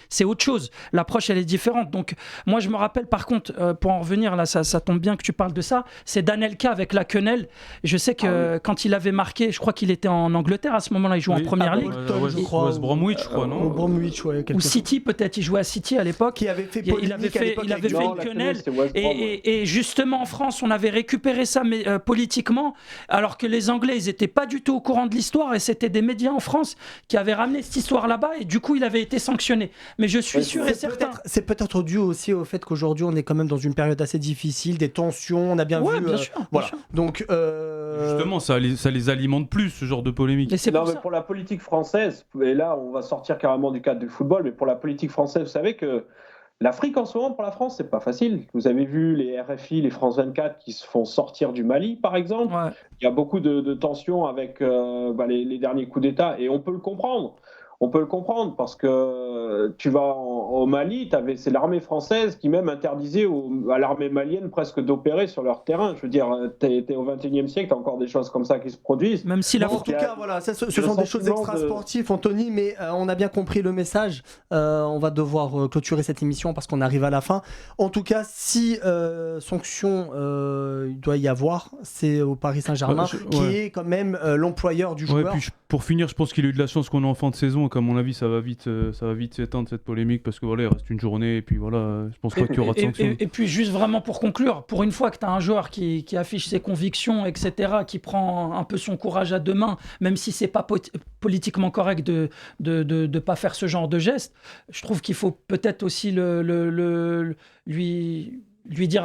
c'est autre chose. L'approche, elle est différente. Donc, moi, je me rappelle, par contre, pour en revenir, là, ça tombe bien que tu parles de ça, c'est Danelka avec la quenelle. Je sais que quand il avait marqué, je crois qu'il était en Angleterre à ce moment-là, il jouait en première ligue. West Bromwich, je crois, non? Bromwich, ou City, peut-être. Il jouait à City à l'époque. Il avait fait une quenelle. Et justement, en France, on avait récupéré ça politiquement, alors que les Anglais, ils n'étaient pas du tout au courant de l'histoire, et c'était des médias en France qui avaient ramené cette histoire là-bas, et du coup, il avait été sanctionné. Mais je suis sûr et certain. C'est peut-être dû aussi au fait qu'aujourd'hui, on est quand même dans une période assez difficile, des tensions, on a bien vu. Bien sûr, voilà. Bien sûr. Donc, justement, ça les alimente plus, ce genre de polémique. Mais pour la politique française, et là, on va sortir carrément du cadre du football, mais pour la politique française, vous savez que l'Afrique en ce moment, pour la France, c'est pas facile. Vous avez vu les RFI, les France 24 qui se font sortir du Mali, par exemple. Ouais. Il y a beaucoup de tensions avec les derniers coups d'État, et on peut le comprendre. On peut le comprendre parce que tu vas au Mali, c'est l'armée française qui même interdisait à l'armée malienne presque d'opérer sur leur terrain. Je veux dire, t'es au XXIe siècle, t'as encore des choses comme ça qui se produisent. Même si en tout cas, voilà, ce sont des choses extra-sportives, Anthony, mais on a bien compris le message. On va devoir clôturer cette émission parce qu'on arrive à la fin. En tout cas, si sanction il doit y avoir, c'est au Paris Saint-Germain qui est quand même l'employeur du joueur. Puis pour finir, je pense qu'il a eu de la chance qu'on est en fin de saison. Comme à mon avis, ça va vite s'éteindre cette polémique parce que voilà, il reste une journée et puis voilà, je pense pas qu'il y aura de sanctions. Et puis juste vraiment pour conclure, pour une fois que tu as un joueur qui affiche ses convictions, etc., qui prend un peu son courage à deux mains, même si c'est pas politiquement correct de pas faire ce genre de geste, je trouve qu'il faut peut-être aussi lui dire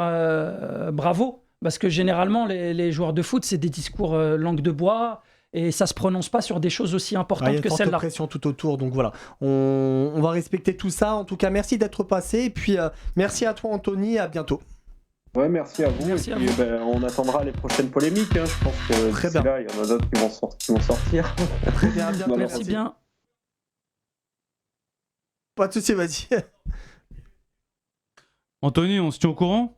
bravo, parce que généralement les joueurs de foot, c'est des discours langue de bois. Et ça se prononce pas sur des choses aussi importantes que celle-là. Il y a une forte pression tout autour, donc voilà. On va respecter tout ça. En tout cas, merci d'être passé. Et puis, merci à toi, Anthony. À bientôt. Ouais, merci à vous. Merci à vous. On attendra les prochaines polémiques. Je pense que très bien. Là, il y en a d'autres qui vont sortir. Très bien, bien. Merci bien. Pas de souci, vas-y. Anthony, on se tient au courant ?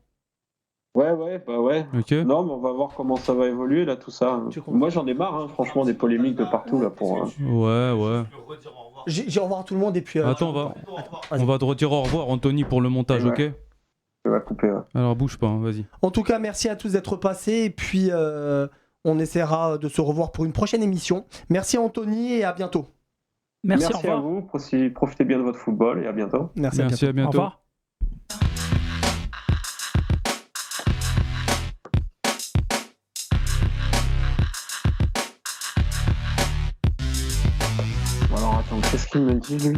Ouais, bah ouais. Ok. Non, mais on va voir comment ça va évoluer là, tout ça. Moi, j'en ai marre, franchement, des polémiques de partout là pour. Ouais. J'ai au revoir à tout le monde et puis. Attends, on va te redire au revoir, Anthony, pour le montage, ok? Je vais couper. Ouais. Alors bouge pas, vas-y. En tout cas, merci à tous d'être passés et puis on essaiera de se revoir pour une prochaine émission. Merci Anthony et à bientôt. Merci à vous. Profitez bien de votre football et à bientôt. Merci, à bientôt. Au revoir. Alors attends, qu'est-ce qu'il me dit lui ?